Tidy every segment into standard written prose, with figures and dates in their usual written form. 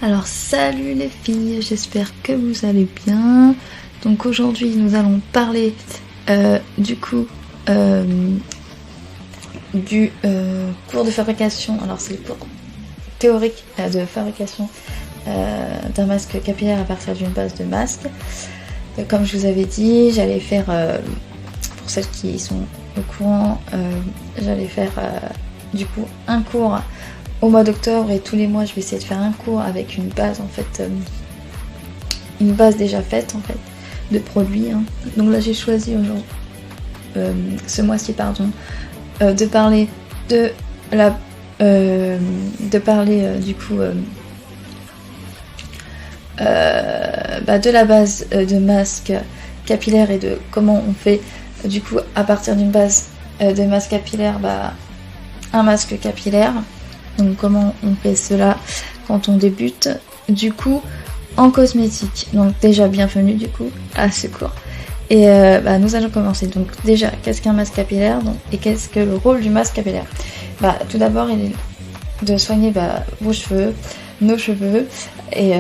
Alors salut les filles, j'espère que vous allez bien. Donc aujourd'hui nous allons parler du cours de fabrication. Alors c'est le cours théorique de fabrication d'un masque capillaire à partir d'une base de masque. Comme je vous avais dit, j'allais faire, pour celles qui sont au courant, j'allais faire du coup un cours au mois d'octobre, et tous les mois je vais essayer de faire un cours avec une base en fait, une base déjà faite en fait de produits. Donc là j'ai choisi aujourd'hui, ce mois-ci pardon, de parler de la, du coup de la base de masque capillaire et de comment on fait du coup à partir d'une base de masque capillaire un masque capillaire. Donc comment on fait cela quand on débute du coup en cosmétique. Donc déjà bienvenue du coup à ce cours. Et nous allons commencer. Donc déjà, qu'est-ce qu'un masque capillaire et qu'est-ce que le rôle du masque capillaire? Tout d'abord il est de soigner vos cheveux, nos cheveux, et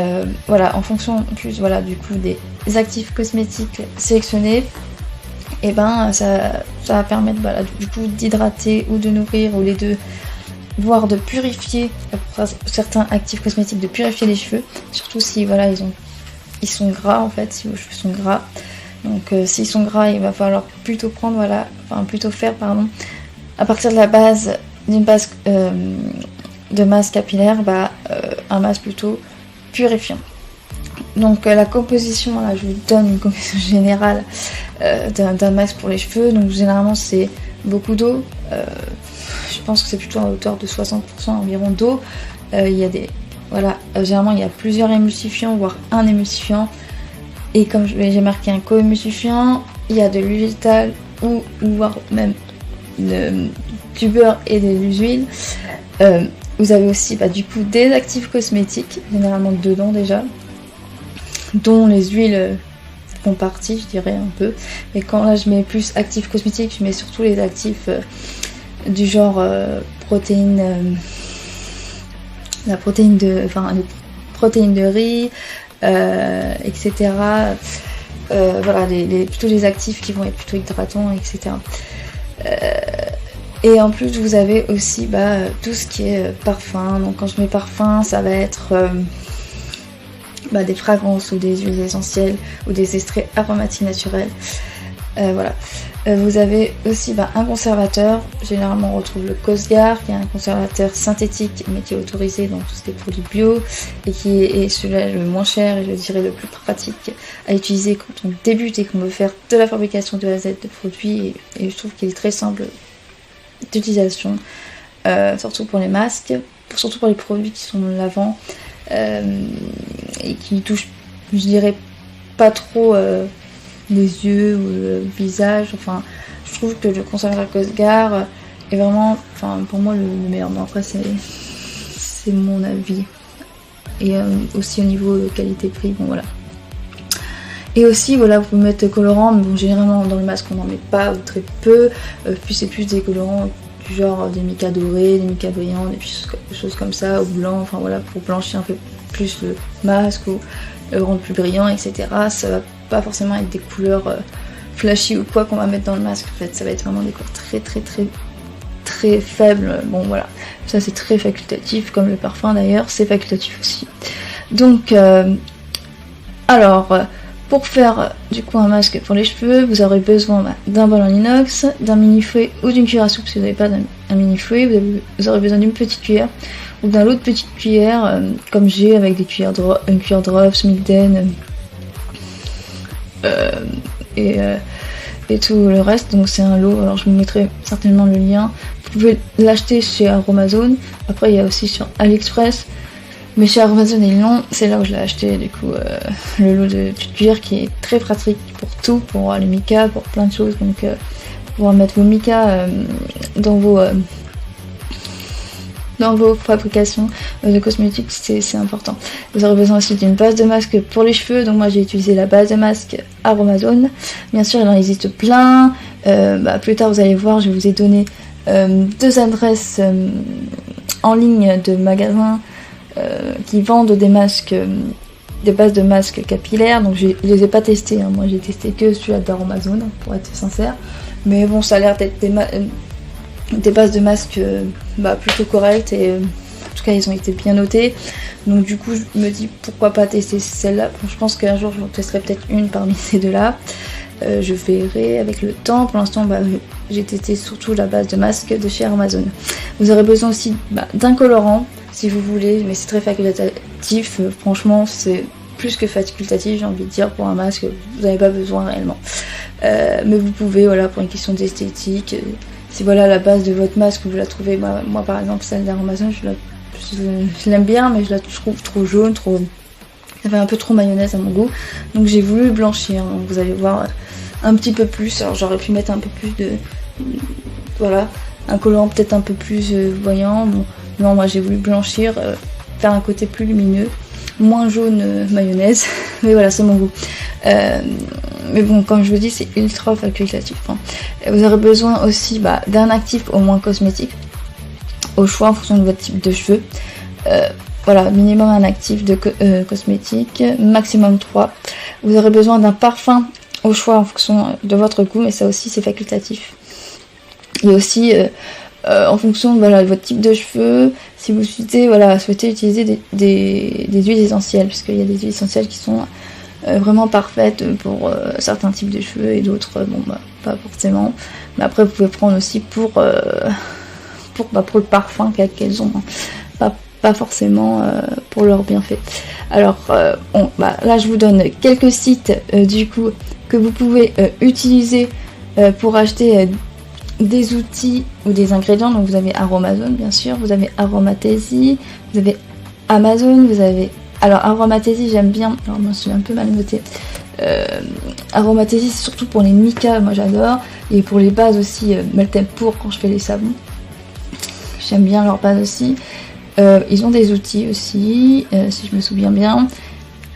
voilà, en fonction plus voilà du coup des actifs cosmétiques sélectionnés, et ça va permettre du coup d'hydrater ou de nourrir ou les deux, voire de purifier, pour certains actifs cosmétiques, de purifier les cheveux, surtout si voilà ils sont gras en fait, si vos cheveux sont gras. Donc s'ils sont gras, il va falloir plutôt faire à partir de la base d'une base de masque capillaire, un masque plutôt purifiant. Donc la composition, là je vous donne une composition générale d'un masque pour les cheveux. Donc généralement c'est beaucoup d'eau, je pense que c'est plutôt à hauteur de 60% environ d'eau. Il y a généralement il y a plusieurs émulsifiants, voire un émulsifiant. Et comme j'ai marqué un co-émulsifiant, il y a de l'huile végétale ou voire même du beurre et de l'huile. Vous avez aussi du coup des actifs cosmétiques, généralement dedans déjà, dont les huiles font partie, je dirais un peu. Mais quand là je mets plus actifs cosmétiques, je mets surtout les actifs du genre les protéines de riz, etc. Voilà, plutôt les actifs qui vont être plutôt hydratants, etc. Et en plus vous avez aussi tout ce qui est parfum. Donc quand je mets parfum, ça va être des fragrances ou des huiles essentielles ou des extraits aromatiques naturels. Voilà. Vous avez aussi un conservateur. Généralement on retrouve le Cosgar, qui est un conservateur synthétique mais qui est autorisé dans tout ce qui est produits bio, et qui est celui-là le moins cher et je dirais le plus pratique à utiliser quand on débute et qu'on veut faire de la fabrication de A à Z de produits, et je trouve qu'il est très simple d'utilisation, surtout pour les masques, surtout pour les produits qui sont lavants et qui touchent, je dirais, pas trop les yeux ou le visage. Enfin, je trouve que le conservateur Cosgar est vraiment, pour moi, le meilleur. Mais après, c'est mon avis. Et aussi au niveau qualité-prix, voilà. Et aussi, vous pouvez mettre colorant. Bon, généralement, dans le masque, on n'en met pas ou très peu. Puis c'est plus des colorants du genre des micas dorés, des micas brillants, des choses comme ça, ou blanc. Enfin voilà, pour blanchir un peu plus le masque ou le rendre plus brillant, etc. Ça va pas forcément être des couleurs flashy ou quoi qu'on va mettre dans le masque. En fait, ça va être vraiment des couleurs très très très très faibles. Bon voilà, ça c'est très facultatif, comme le parfum d'ailleurs, c'est facultatif aussi. Donc pour faire du coup un masque pour les cheveux, vous aurez besoin d'un bol en inox, d'un mini-fouet ou d'une cuillère à soupe. Si vous n'avez pas un mini-fouet, vous aurez besoin d'une petite cuillère ou d'un lot de petite cuillère, comme j'ai, avec des cuillères une cuillère drops, Milden et tout le reste. Donc c'est un lot, alors je vous mettrai certainement le lien. Vous pouvez l'acheter chez Aromazone, après il y a aussi sur AliExpress. Mais chez Amazon et Lyon, c'est là où je l'ai acheté, du coup, le lot de petites cuillères qui est très pratique pour tout, pour les micas, pour plein de choses. Donc, pouvoir mettre vos micas dans vos fabrications de cosmétiques, c'est important. Vous aurez besoin aussi d'une base de masque pour les cheveux. Donc moi j'ai utilisé la base de masque Aromazone. Bien sûr, il en existe plein. Plus tard, vous allez voir, je vous ai donné 2 adresses en ligne de magasins qui vendent des masques, des bases de masques capillaires. Donc je les ai pas testés, hein. Moi j'ai testé que celui-là d'Aromazone, pour être sincère. Mais bon, ça a l'air d'être des bases de masques plutôt correctes et en tout cas ils ont été bien notés. Donc du coup je me dis pourquoi pas tester celle-là. Bon, je pense qu'un jour je testerai peut-être une parmi ces deux-là. Je verrai avec le temps. Pour l'instant j'ai testé surtout la base de masque de chez Amazon. Vous aurez besoin aussi d'un colorant si vous voulez, mais c'est très facultatif. Franchement c'est plus que facultatif, j'ai envie de dire. Pour un masque vous n'avez pas besoin réellement, mais vous pouvez, voilà, pour une question d'esthétique, si voilà la base de votre masque vous la trouvez, moi par exemple celle d'Amazon je l'aime bien, mais je la trouve trop jaune, ça fait un peu trop mayonnaise à mon goût, donc j'ai voulu blanchir. Donc vous allez voir un petit peu plus. Alors j'aurais pu mettre un peu plus de, voilà, un colorant peut-être un peu plus voyant. Bon, non, moi j'ai voulu blanchir, faire un côté plus lumineux, moins jaune mayonnaise, mais voilà, c'est mon goût. Mais bon, comme je vous dis, c'est ultra facultatif, hein. Vous aurez besoin aussi d'un actif au moins cosmétique, au choix en fonction de votre type de cheveux. Voilà, minimum un actif de cosmétique, maximum 3. Vous aurez besoin d'un parfum au choix en fonction de votre goût, mais ça aussi c'est facultatif. Et aussi en fonction de votre type de cheveux, si vous souhaitez utiliser des huiles essentielles, parce qu'il y a des huiles essentielles qui sont vraiment parfaites pour certains types de cheveux et d'autres pas forcément. Mais après vous pouvez prendre aussi pour le parfum qu'elles ont, hein. Pas forcément pour leurs bienfaits. Alors là je vous donne quelques sites du coup que vous pouvez utiliser pour acheter des outils ou des ingrédients. Donc vous avez Aromazone bien sûr, vous avez Aromathesy, vous avez Amazon, vous avez... Alors Aromathesy j'aime bien, alors moi je suis un peu mal notée. Aromathesy c'est surtout pour les micas, moi j'adore, et pour les bases aussi, Meltem pour quand je fais les savons. J'aime bien leur base aussi. Ils ont des outils aussi, si je me souviens bien.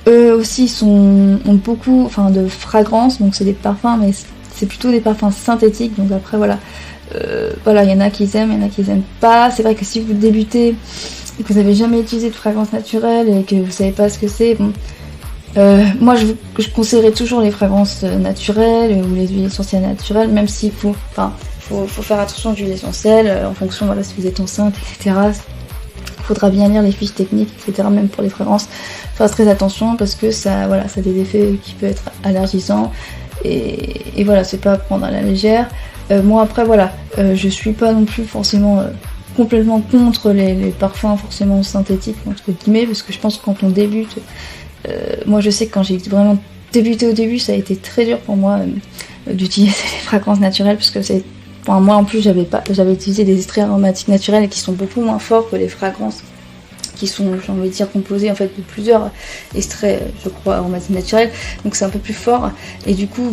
Eux aussi ont beaucoup de fragrances, donc c'est des parfums, mais c'est plutôt des parfums synthétiques. Donc après voilà, il y en a qui aiment, il y en a qui aiment pas. C'est vrai que si vous débutez et que vous n'avez jamais utilisé de fragrance naturelle et que vous savez pas ce que c'est, moi je conseillerais toujours les fragrances naturelles ou les huiles essentielles naturelles, même s'il faut faire attention aux huiles essentielles en fonction, si vous êtes enceinte, etc. Il faudra bien lire les fiches techniques, etc. Même pour les fragrances, faire très attention parce que ça a des effets qui peuvent être allergisants et voilà, c'est pas à prendre à la légère. Moi après je suis pas non plus forcément complètement contre les parfums forcément synthétiques entre guillemets, parce que je pense que quand on débute, moi je sais que quand j'ai vraiment débuté au début, ça a été très dur pour moi d'utiliser les fragrances naturelles, parce que moi en plus j'avais utilisé des extraits aromatiques naturels qui sont beaucoup moins forts que les fragrances qui sont, j'ai envie de dire, composées en fait de plusieurs extraits, je crois, aromatiques naturels, donc c'est un peu plus fort et du coup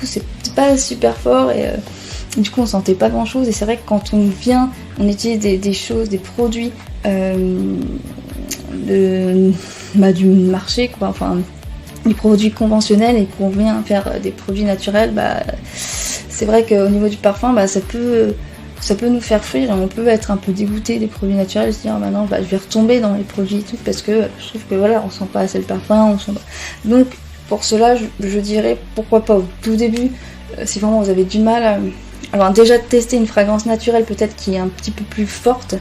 c'est pas super fort et du coup on sentait pas grand chose. Et c'est vrai que quand on utilise des choses, des produits du marché, quoi, des produits conventionnels, et qu'on vient faire des produits naturels, c'est vrai qu'au niveau du parfum, ça peut nous faire fuir et on peut être un peu dégoûté des produits naturels, se dire maintenant je vais retomber dans les produits et tout, parce que je trouve que on sent pas assez le parfum, donc pour cela je dirais pourquoi pas au tout début, si vraiment vous avez du mal alors déjà tester une fragrance naturelle peut-être qui est un petit peu plus forte,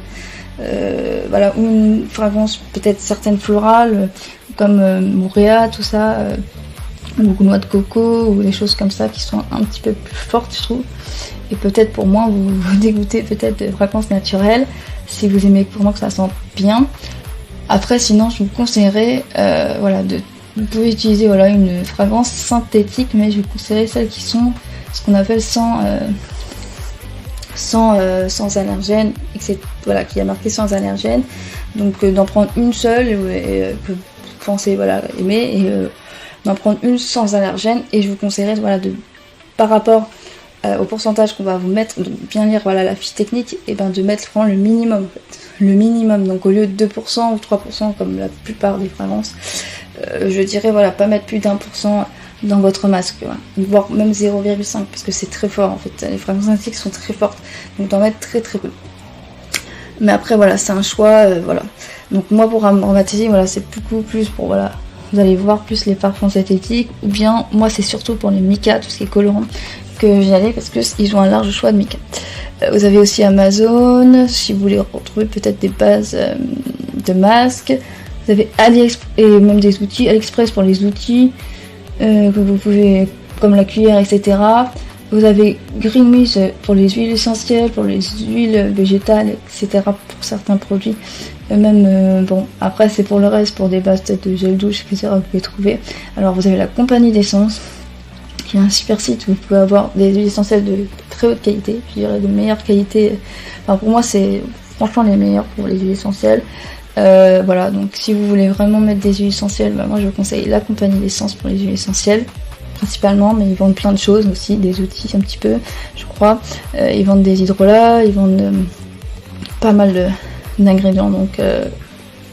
ou une fragrance peut-être certaines florales comme Moréa, tout ça, ou noix de coco, ou des choses comme ça qui sont un petit peu plus fortes, je trouve. Et peut-être pour moi vous dégoûtez peut-être de fragrances naturelles si vous aimez vraiment que ça sente bien. Après sinon je vous conseillerais vous pouvez utiliser une fragrance synthétique, mais je vous conseillerais celles qui sont ce qu'on appelle sans allergène, etc. Qui a marqué sans allergène, donc d'en prendre une seule que vous pensez aimer, et d'en prendre une sans allergène. Et je vous conseillerais par rapport au pourcentage qu'on va vous mettre, de bien lire la fiche technique, et de mettre vraiment le minimum en fait. Le minimum, donc au lieu de 2% ou 3% comme la plupart des fragrances, je dirais pas mettre plus d'1% dans votre masque, voire même 0,5, parce que c'est très fort en fait, les fragrances synthétiques sont très fortes, donc d'en mettre très très peu. Mais après voilà, c'est un choix, voilà. Donc moi pour aromatiser, voilà, c'est beaucoup plus pour, voilà, vous allez voir, plus les parfums synthétiques, ou bien moi c'est surtout pour les mica, tout ce qui est colorant, que j'y allais parce qu'ils ont un large choix de mica. Vous avez aussi Amazon, si vous voulez retrouver peut-être des bases de masques. Vous avez AliExpress et même des outils, AliExpress pour les outils que vous pouvez, comme la cuillère, etc. Vous avez Green Mist pour les huiles essentielles, pour les huiles végétales, etc. pour certains produits. Même, bon, après c'est pour le reste, pour des bases peut-être de gel douche, etc. vous pouvez trouver. Alors vous avez la compagnie d'essence, qui est un super site où vous pouvez avoir des huiles essentielles de très haute qualité, je dirais de meilleure qualité. Enfin pour moi c'est franchement les meilleurs pour les huiles essentielles. Voilà, donc si vous voulez vraiment mettre des huiles essentielles, bah, moi je vous conseille la compagnie d'essence pour les huiles essentielles principalement, mais ils vendent plein de choses aussi, des outils un petit peu, je crois. Ils vendent des hydrolats, ils vendent pas mal d'ingrédients, donc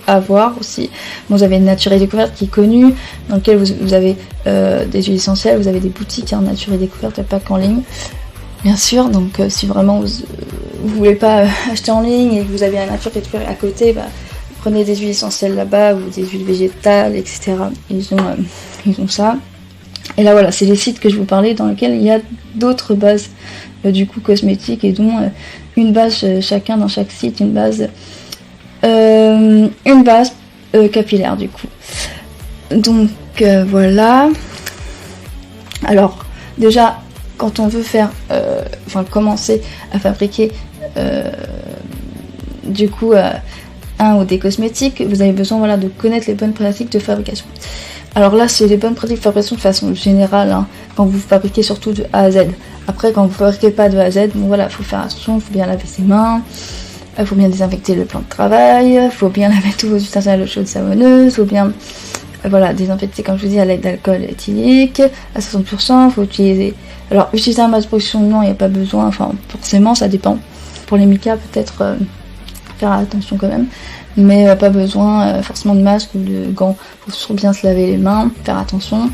à voir aussi. Bon, vous avez Nature et Découverte qui est connu, dans lequel vous avez des huiles essentielles, vous avez des boutiques Nature et Découverte, pas qu'en ligne, bien sûr. Donc si vraiment vous voulez pas acheter en ligne et que vous avez la Nature et Découverte à côté, bah, prenez des huiles essentielles là-bas, ou des huiles végétales, etc. Ils ont ça. Et là voilà, c'est les sites que je vous parlais dans lesquels il y a d'autres bases du coup cosmétiques, et dont une base chacun dans chaque site, une base capillaire du coup. Donc voilà. Alors déjà, quand on veut faire, commencer à fabriquer du coup un ou des cosmétiques, vous avez besoin, voilà, de connaître les bonnes pratiques de fabrication. Alors là, c'est les bonnes pratiques de fabrication de façon générale, hein, quand vous fabriquez surtout de A à Z. Après, quand vous fabriquez pas de A à Z, bon voilà, faut faire attention, faut bien laver ses mains, faut bien désinfecter le plan de travail, faut bien laver tous vos ustensiles à l'eau chaude savonneuse, faut bien voilà, désinfecter, comme je vous dis, à l'aide d'alcool éthylique à 60%, faut utiliser... Alors, utiliser un masque de protection, non, il n'y a pas besoin, enfin, forcément, ça dépend. Pour les micas, peut-être faire attention quand même, mais pas besoin forcément de masque ou de gants. Faut toujours bien se laver les mains, faire attention.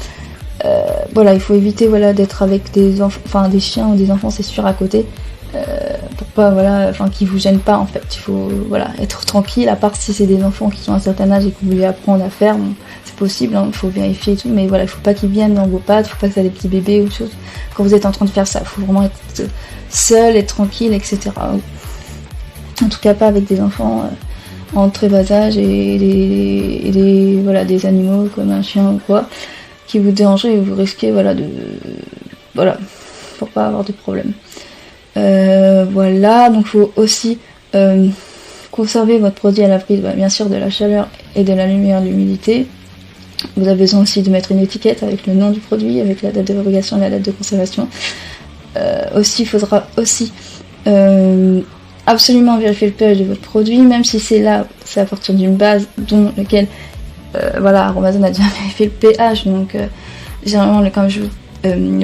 Voilà, il faut éviter, voilà, d'être avec des enfants, enfin des chiens ou des enfants, c'est sûr, à côté, pour pas, voilà, enfin qu'ils vous gênent pas en fait. Il faut, voilà, être tranquille, à part si c'est des enfants qui ont un certain âge et que vous voulez apprendre à faire, bon, c'est possible, hein, il faut vérifier et tout, mais voilà, il faut pas qu'ils viennent dans vos pattes, il faut pas que ça ait des petits bébés ou autre chose quand vous êtes en train de faire ça. Il faut vraiment être seul, être tranquille, etc. En tout cas pas avec des enfants en très bas âge et voilà, des animaux comme un chien ou quoi qui vous dérangeraient et vous risquez, voilà, pour pas avoir de problème. Voilà, donc il faut aussi conserver votre produit à l'abri, bien sûr, de la chaleur et de la lumière, de l'humidité. Vous avez besoin aussi de mettre une étiquette avec le nom du produit, avec la date de fabrication et la date de conservation. Aussi, il faudra aussi absolument vérifier le pH de votre produit, même si c'est à partir d'une base dont lequel voilà, Aromazone a déjà vérifié le pH, donc généralement le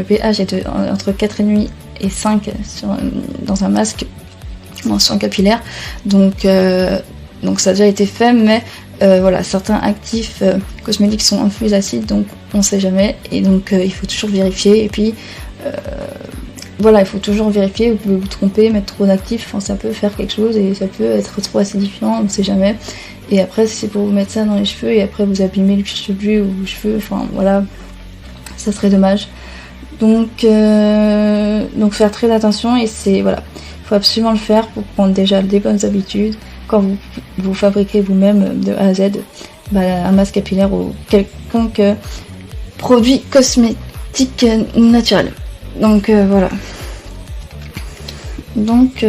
pH est entre 4,5 et 5 dans un masque en soin capillaire, donc ça a déjà été fait, mais voilà, certains actifs cosmétiques sont un peu plus acides, donc on sait jamais, et donc il faut toujours vérifier. Et puis voilà, il faut toujours vérifier, vous pouvez vous tromper, mettre trop d'actifs, enfin, ça peut faire quelque chose et ça peut être trop acidifiant, on ne sait jamais. Et après, si c'est pour vous mettre ça dans les cheveux et après vous abîmer le cheveu ou vos cheveux, enfin voilà, ça serait dommage. Donc faire très attention, et c'est, voilà, il faut absolument le faire pour prendre déjà des bonnes habitudes quand vous fabriquez vous-même de A à Z un masque capillaire ou quelconque produit cosmétique naturel. Donc voilà. Donc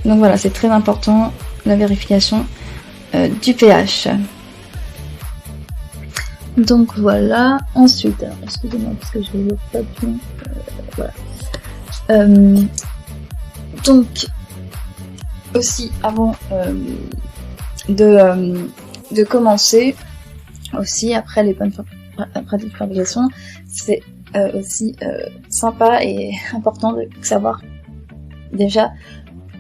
voilà, c'est très important, la vérification du pH. Donc voilà. Ensuite, alors, excusez-moi parce que je ne vois pas bien. Voilà. Donc aussi, avant de commencer, aussi après les bonnes pratiques de fabrication, c'est aussi sympa et important de savoir déjà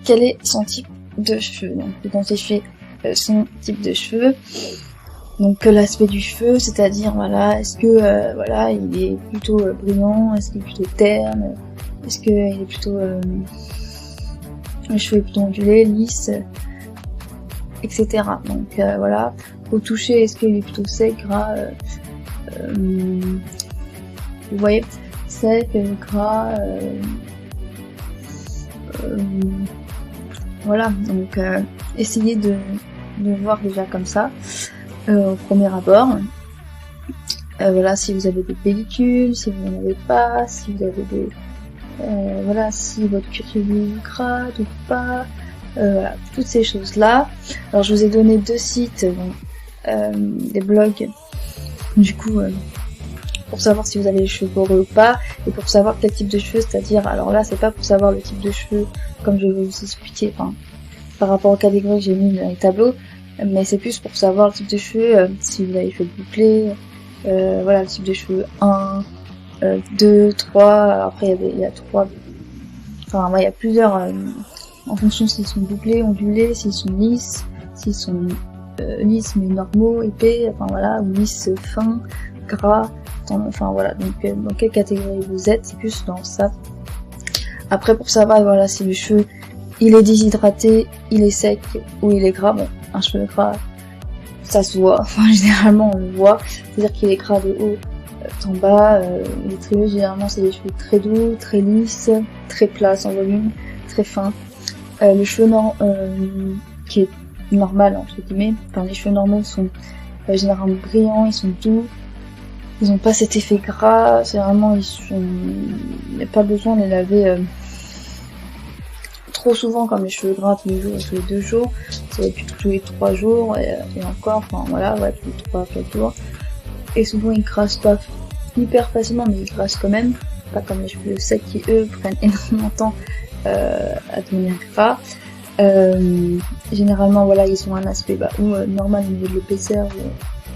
quel est son type de cheveux. Donc identifier son type de cheveux, donc l'aspect du cheveu, c'est-à-dire voilà, est-ce que voilà, il est plutôt brillant, est-ce qu'il est plutôt terne, est-ce qu'il est plutôt les cheveux plutôt ondulés, lisses, etc. Donc voilà, au toucher, est-ce qu'il est plutôt sec, gras, vous voyez, sec, gras, voilà, donc essayez de voir déjà comme ça au premier abord. Voilà, si vous avez des pellicules, si vous n'en avez pas, si vous avez des voilà, si votre cuir chevelu gratte ou pas, voilà, toutes ces choses là. Alors je vous ai donné 2 sites, des blogs, du coup pour savoir si vous avez les cheveux poreux ou pas, et pour savoir quel type de cheveux, c'est-à-dire, alors là c'est pas pour savoir le type de cheveux comme je vais vous expliquer, enfin par rapport aux catégories que j'ai mis dans les tableaux, mais c'est plus pour savoir le type de cheveux, si vous avez les cheveux bouclés, voilà, le type de cheveux 1, 2, 3, après il y a 3, enfin il y a plusieurs, en fonction s'ils sont bouclés, ondulés, s'ils sont lisses, s'ils sont lisses mais normaux, épais, enfin voilà, ou lisses fins, gras, enfin voilà, donc dans quelle catégorie vous êtes, c'est plus dans ça. Après pour savoir, voilà, si le cheveu il est déshydraté, il est sec ou il est gras, bon, un cheveu gras, ça se voit, enfin généralement on le voit, c'est-à-dire qu'il est gras de haut en bas, les cheveux généralement c'est des cheveux très doux, très lisses, très plats, sans volume, très fins. Le cheveu qui est normal entre guillemets, enfin les cheveux normaux sont généralement brillants, ils sont doux, ils ont pas cet effet gras, généralement il n'y a pas besoin de les laver trop souvent comme les cheveux gras tous les jours ou tous les 2 jours, ça va être plutôt tous les 3 jours et encore, enfin voilà, ouais, tous les 3-4 jours. Et souvent ils crassent pas hyper facilement, mais ils crassent quand même, pas comme les cheveux secs qui eux prennent énormément de temps à devenir gras. Généralement voilà, ils ont un aspect normal au niveau de l'épaisseur,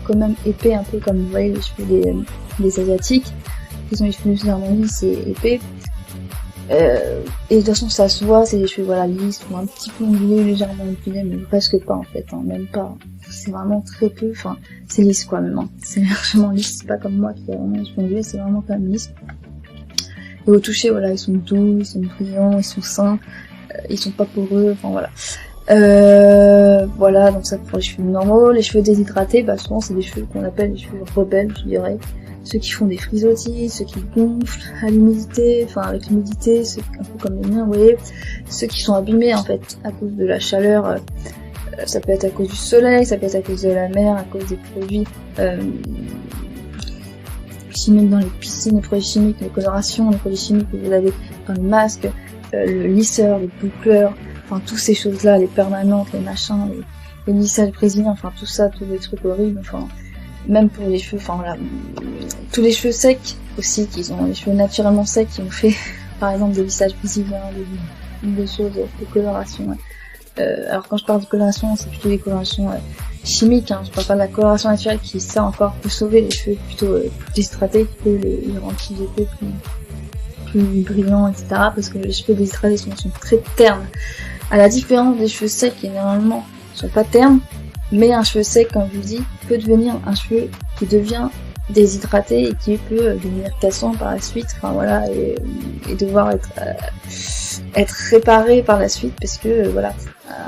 quand même épais, un peu comme vous voyez les cheveux des asiatiques, ils ont les cheveux généralement lisses et épais. Et de toute façon ça se voit, c'est des cheveux voilà lisses ou un petit peu ondulés, légèrement ondulés, mais presque pas en fait, même pas, c'est vraiment très peu, enfin c'est lisse quoi même, c'est largement lisse, c'est pas comme moi qui a vraiment les cheveux ondulés, c'est vraiment quand même lisse. Et au toucher voilà, ils sont doux, ils sont brillants, ils sont sains, ils sont pas poreux, enfin voilà. Voilà, donc ça pour les cheveux normaux. Les cheveux déshydratés, souvent c'est des cheveux qu'on appelle les cheveux rebelles, je dirais. Ceux qui font des frisottis, ceux qui gonflent à l'humidité, enfin avec l'humidité, c'est un peu comme les miens, vous voyez. Ceux qui sont abîmés en fait à cause de la chaleur, ça peut être à cause du soleil, ça peut être à cause de la mer, à cause des produits chimiques dans les piscines, les produits chimiques, les colorations, les produits chimiques que vous avez dans les masques, le lisseur, le boucleur, enfin toutes ces choses-là, les permanentes, les machins, les lissages brésiliens, enfin tout ça, tous les trucs horribles, enfin même pour les cheveux, enfin voilà, tous les cheveux secs aussi, qui ont les cheveux naturellement secs, qui ont fait par exemple des lissages brésiliens, des choses, des colorations. Alors quand je parle de coloration, c'est plutôt des colorations chimiques, je parle pas de la coloration naturelle qui ça encore peut sauver les cheveux plutôt déshydratés, qui peut les rendre plus épais, plus brillants, etc. Parce que les cheveux déshydratés sont très ternes. À la différence des cheveux secs qui généralement sont pas ternes, mais un cheveu sec, comme je vous dis, peut devenir un cheveu qui devient déshydraté et qui peut devenir cassant par la suite, enfin voilà, et devoir être réparé par la suite, parce que voilà,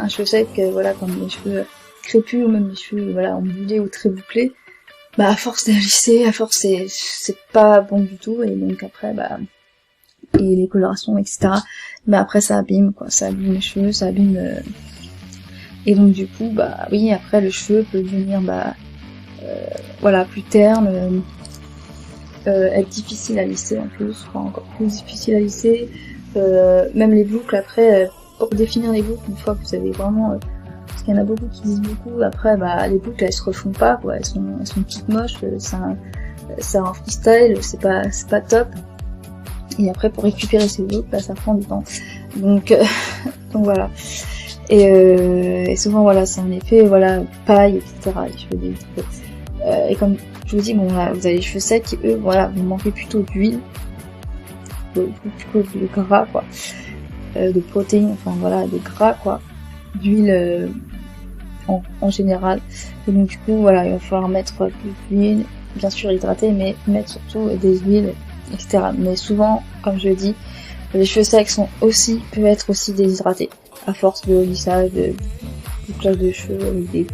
un cheveu sec, voilà, comme les cheveux crépus ou même les cheveux voilà ondulés ou très bouclés, à force de lisser, à force c'est pas bon du tout, et donc après et les colorations etc. Après ça abîme quoi, ça abîme les cheveux, ça abîme et donc du coup oui, après le cheveu peut devenir voilà plus terne, être difficile à lisser en plus, encore plus difficile à lisser, même les boucles après, pour définir les boucles, une fois que vous avez vraiment parce qu'il y en a beaucoup qui disent beaucoup, après les boucles elles se refont pas quoi, elles sont toutes moches, c'est un freestyle, c'est pas top, et après pour récupérer ces boucles ça prend du temps, donc voilà. Et souvent voilà, c'est un effet voilà paille, etc. les cheveux déshydratés. Et comme je vous dis, bon voilà, vous avez les cheveux secs qui eux voilà, vous manquez plutôt d'huile, de gras quoi, de protéines, enfin voilà, de gras quoi, d'huile en général. Et donc du coup voilà, il va falloir mettre plus d'huile, bien sûr hydratée, mais mettre surtout des huiles, etc. Mais souvent, comme je le dis, les cheveux secs peuvent être aussi déshydratés. à force de lissage, de bouclage de cheveux, avec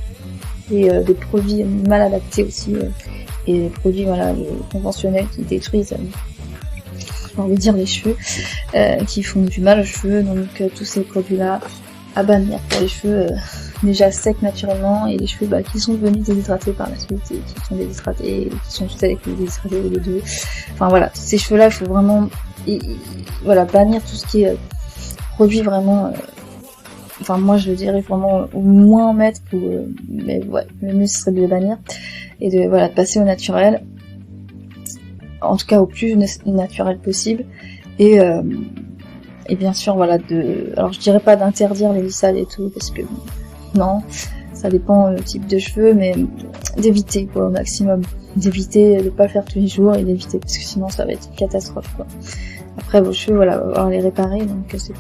des produits mal adaptés aussi, et des produits voilà conventionnels qui détruisent, j'ai envie de dire, les cheveux, qui font du mal aux cheveux. Donc tous ces produits-là à bannir pour les cheveux déjà secs naturellement, et les cheveux qui sont devenus déshydratés par la suite, et qui sont déshydratés, qui sont secs ou déshydratés les deux. Enfin voilà, ces cheveux-là, il faut vraiment voilà bannir tout ce qui est produit vraiment. Enfin moi je dirais vraiment au moins en mettre, mais ouais, le mieux ce serait de les bannir et de voilà de passer au naturel, en tout cas au plus naturel possible, et bien sûr voilà alors je dirais pas d'interdire les lissages et tout, parce que non, ça dépend du type de cheveux, mais d'éviter quoi au maximum, d'éviter de pas le faire tous les jours, et d'éviter, parce que sinon ça va être une catastrophe quoi. Après vos cheveux voilà, va falloir les réparer, donc c'est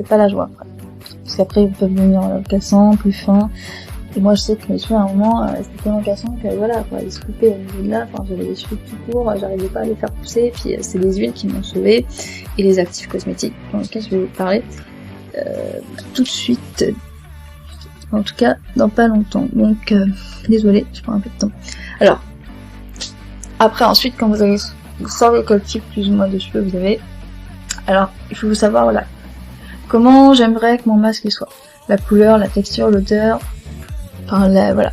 pas la joie après. Parce qu'après ils peuvent devenir cassants, plus fins. Et moi je sais que mes cheveux à un moment c'était tellement cassant que voilà quoi, ils se coupaient au niveau de là, enfin j'avais les cheveux tout courts, j'arrivais pas à les faire pousser, puis c'est des huiles qui m'ont sauvée, et les actifs cosmétiques dans lesquels je vais vous parler tout de suite, en tout cas dans pas longtemps, donc désolée, je prends un peu de temps. Alors après ensuite, quand vous savez quel type plus ou moins de cheveux vous avez, alors il faut savoir voilà comment j'aimerais que mon masque soit, la couleur, la texture, l'odeur, enfin voilà,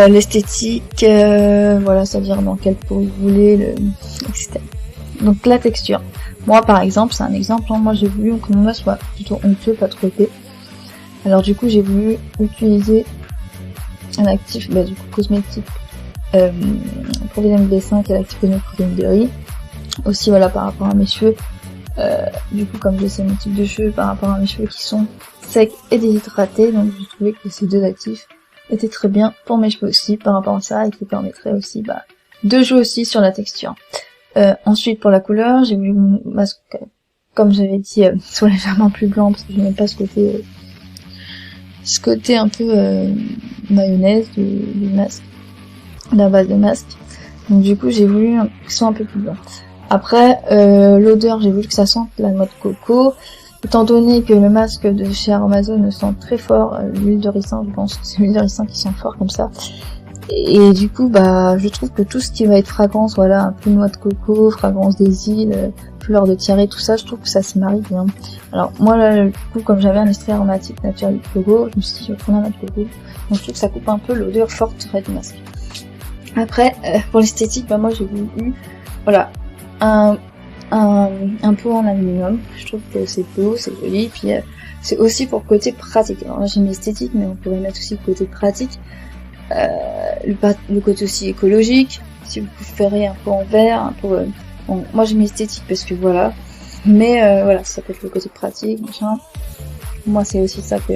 l'esthétique, voilà, c'est-à-dire dans quelle peau vous voulez, etc. Donc la texture, moi par exemple, c'est un exemple, moi j'ai voulu que mon masque soit plutôt onctueux, pas trop épais. Alors du coup j'ai voulu utiliser un actif du coup cosmétique pour vitamine B5 et l'actif cosmétique protéine de riz. Aussi voilà, par rapport à mes cheveux, du coup comme je sais mon type de cheveux, par rapport à mes cheveux qui sont secs et déshydratés, donc j'ai trouvé que ces deux actifs étaient très bien pour mes cheveux aussi par rapport à ça, et qui permettrait aussi de jouer aussi sur la texture. Ensuite pour la couleur, j'ai voulu mon masque, comme j'avais dit, soit légèrement plus blanc, parce que je n'aime pas ce côté un peu mayonnaise du masque, de la base de masque. Donc du coup j'ai voulu qu'il soit un peu plus blanc. Après l'odeur, j'ai voulu que ça sente la noix de coco, étant donné que le masque de chez Aromazone sent très fort l'huile de ricin, je pense que c'est l'huile de ricin qui sent fort comme ça. Et du coup je trouve que tout ce qui va être fragrance, voilà, un peu noix de coco, fragrance des îles, fleurs de tiare, tout ça, je trouve que ça se marie bien. Alors moi là, du coup, comme j'avais un extrait aromatique naturel de coco, je me suis dit je vais prendre un noix de coco, donc je trouve que ça coupe un peu l'odeur forte du masque. Après pour l'esthétique, moi j'ai voulu voilà un pot en aluminium, je trouve que c'est beau, c'est joli, puis c'est aussi pour le côté pratique. Alors là j'ai mis esthétique, mais on pourrait mettre aussi le côté pratique, le côté aussi écologique, si vous préférez un pot en verre, un pot bon, moi j'ai mis esthétique parce que voilà, mais voilà, ça peut être le côté pratique, machin. Moi c'est aussi ça que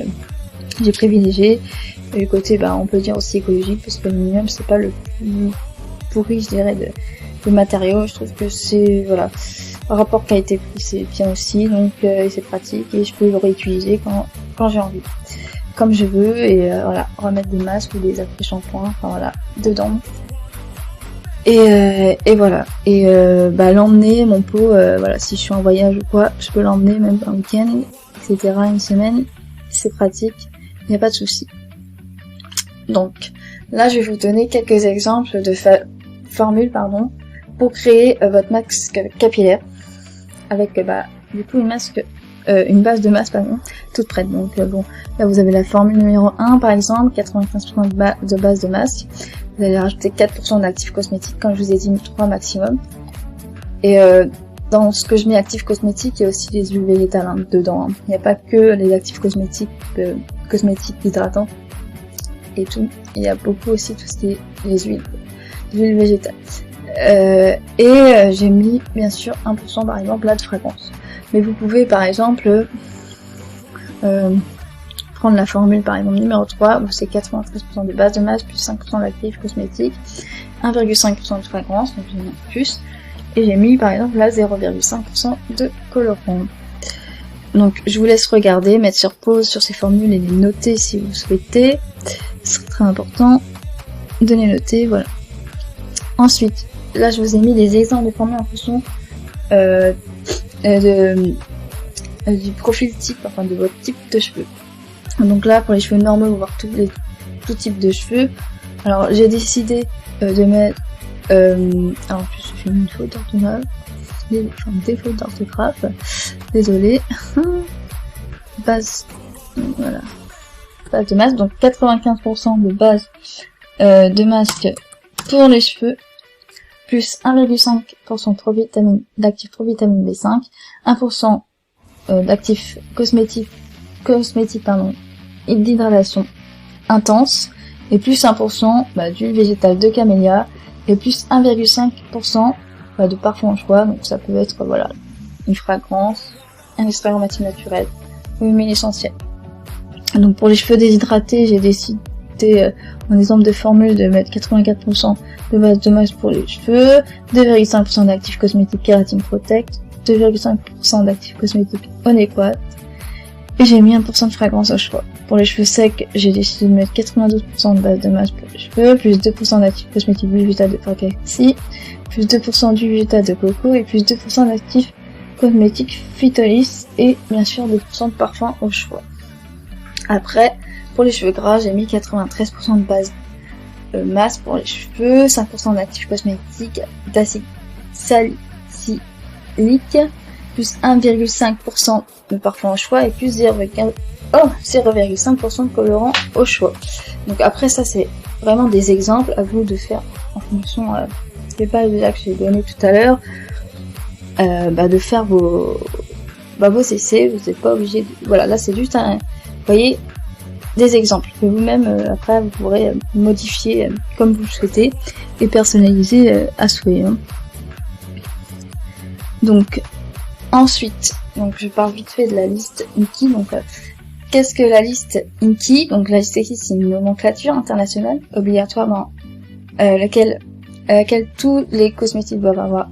j'ai privilégié, et le côté on peut dire aussi écologique, parce que l'aluminium c'est pas le plus pourri, je dirais, de matériaux. Je trouve que c'est voilà, rapport qualité-prix c'est bien aussi, donc c'est pratique, et je peux le réutiliser quand j'ai envie, comme je veux, et voilà, remettre des masques ou des après-shampoings, enfin voilà, dedans. Et voilà, et l'emmener, mon pot, voilà, si je suis en voyage ou quoi, je peux l'emmener même un week-end, etc., une semaine, c'est pratique, il n'y a pas de souci. Donc là je vais vous donner quelques exemples de formules pour créer votre masque capillaire avec du coup une base de masque toute prête. Donc bon, là vous avez la formule numéro 1 par exemple, 95% de base de masque, vous allez rajouter 4% d'actifs cosmétiques, comme je vous ai dit, 3 maximum, et dans ce que je mets actifs cosmétiques, il y a aussi les huiles végétales dedans, il n'y a pas que les actifs cosmétiques hydratants et tout, il y a beaucoup aussi tout ce qui est les huiles végétales. J'ai mis bien sûr 1% par exemple là de fragrance, mais vous pouvez par exemple prendre la formule par exemple numéro 3 où c'est 93% de base de masque plus 5% d'actifs cosmétiques, 1,5% de fragrance, donc j'ai mis plus, et j'ai mis par exemple là 0,5% de colorant. Donc je vous laisse regarder, mettre sur pause sur ces formules et les noter si vous souhaitez, c'est très important de les noter, voilà. Ensuite, là je vous ai mis des exemples de formules en fonction du profil type, enfin de votre type de cheveux. Donc là, pour les cheveux normaux, voire tout type de cheveux. Alors j'ai décidé de mettre... alors en plus j'ai mis une faute d'orthographe. Enfin, des fautes d'orthographe. Désolée. Base... Voilà. Base de masque. Donc 95% de base de masque pour les cheveux. Plus 1,5% d'actifs pro vitamine B5. 1% d'actifs cosmétiques d'hydratation intense, et plus 1% d'huile végétale de camélia, et plus 1,5% de parfum au choix. Donc ça peut être voilà une fragrance, un extrait aromatique naturel ou une huile essentielle. Donc pour les cheveux déshydratés, j'ai décidé en exemple de formule de mettre 84% de base de masque pour les cheveux, 2,5% d'actifs cosmétiques Keratin Protect, 2,5% d'actifs cosmétiques Onequat, et j'ai mis 1% de fragrance au choix. Pour les cheveux secs, j'ai décidé de mettre 92% de base de masque pour les cheveux, plus 2% d'actifs cosmétiques d'huile végétale de Pacassi, plus 2% d'huile végétale de coco, et plus 2% d'actifs cosmétiques Phytolis, et bien sûr 2% de parfum au choix. Après, pour les cheveux gras, j'ai mis 93% de base masque pour les cheveux, 5% d'actifs cosmétiques d'acide salicylique, plus 1,5% de parfum au choix, et plus 0,5% de colorant au choix. Donc après ça, c'est vraiment des exemples à vous de faire en fonction des pages déjà que j'ai donné tout à l'heure, de faire vos essais. Vous n'êtes pas obligé de... Voilà, là c'est juste vous voyez, des exemples que vous-même après vous pourrez modifier comme vous le souhaitez et personnaliser à souhait. Donc ensuite, donc je parle vite fait de la liste INCI. Donc qu'est-ce que la liste INCI? Donc la liste INCI, c'est une nomenclature internationale obligatoire dans laquelle tous les cosmétiques doivent avoir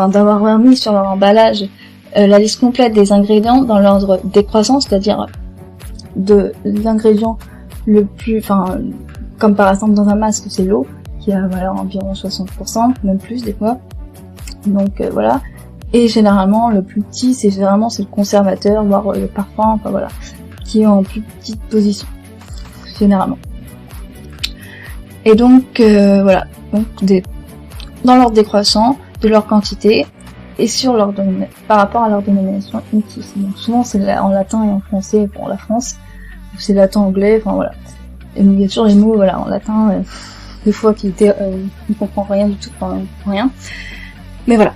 d'avoir mis sur leur emballage la liste complète des ingrédients dans l'ordre décroissant, c'est-à-dire de l'ingrédient le plus, comme par exemple dans un masque, c'est l'eau, qui a environ 60%, même plus des fois. Donc voilà. Et généralement, le plus petit, c'est le conservateur, voire le parfum, qui est en plus petite position, généralement. Et donc, voilà. Donc, dans l'ordre décroissant, de leur quantité, et sur leur par rapport à leur dénomination INCI. Donc souvent c'est en latin et en français pour la France, c'est latin anglais, et donc bien sûr les mots en latin des fois qui étaient ne comprend rien du tout, rien. Mais voilà.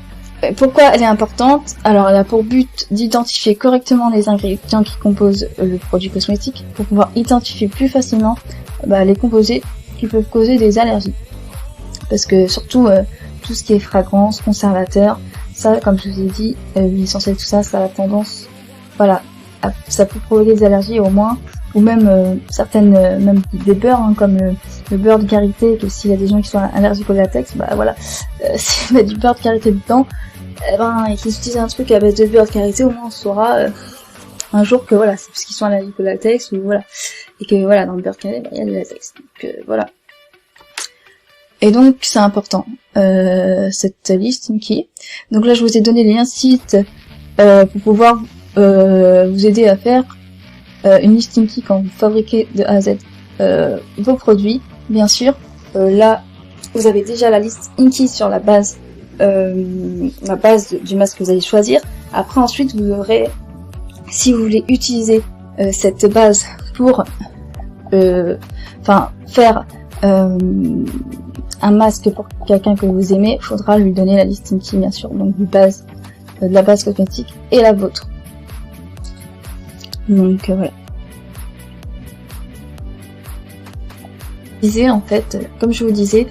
Pourquoi elle est importante? Alors elle a pour but d'identifier correctement les ingrédients qui composent le produit cosmétique pour pouvoir identifier plus facilement les composés qui peuvent causer des allergies. Parce que surtout tout ce qui est fragrance, conservateur, ça, comme je vous ai dit, l'huile essentielle, tout ça, ça a tendance, ça peut provoquer des allergies au moins, ou même certaines, même des beurres, comme le beurre de karité, que s'il y a des gens qui sont allergiques au latex, s'il y a du beurre de karité dedans, et qu'ils utilisent un truc à base de beurre de karité, au moins on saura un jour que c'est parce qu'ils sont allergiques au latex, ou et que dans le beurre de karité, il y a du latex. Donc voilà. Et donc c'est important, cette liste INCI. Donc là je vous ai donné les liens sites pour pouvoir vous aider à faire une liste INCI quand vous fabriquez de A à Z vos produits. Bien sûr, là vous avez déjà la liste INCI sur la base du masque que vous allez choisir. Après ensuite vous aurez, si vous voulez utiliser cette base pour faire un masque pour quelqu'un que vous aimez, il faudra lui donner la liste INCI, bien sûr, donc de la base cosmétique et la vôtre. Donc voilà. En fait, comme je vous disais,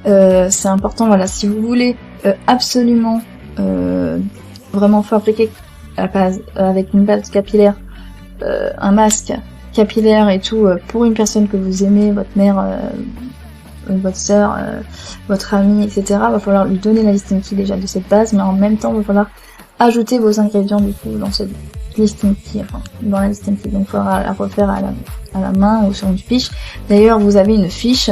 c'est important, si vous voulez absolument vraiment fabriquer la base avec une base capillaire, un masque capillaire et tout pour une personne que vous aimez, votre mère, votre sœur, votre ami, etc. Va falloir lui donner la liste INCI déjà de cette base, mais en même temps, il va falloir ajouter vos ingrédients du coup dans cette liste INCI, dans la liste INCI. Donc il faudra la refaire à la main ou sur une fiche. D'ailleurs, vous avez une fiche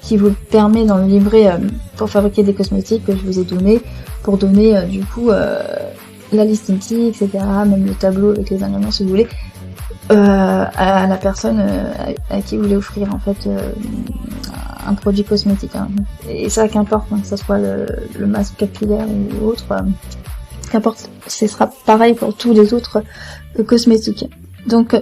qui vous permet dans le livret pour fabriquer des cosmétiques que je vous ai donné, pour donner la liste Inti, etc., même le tableau avec les ingrédients si vous voulez, à la personne à qui vous voulez offrir en fait un produit cosmétique. Hein. Et ça, qu'importe, hein, que ce soit le masque capillaire ou autre, qu'importe, ce sera pareil pour tous les autres cosmétiques. Donc,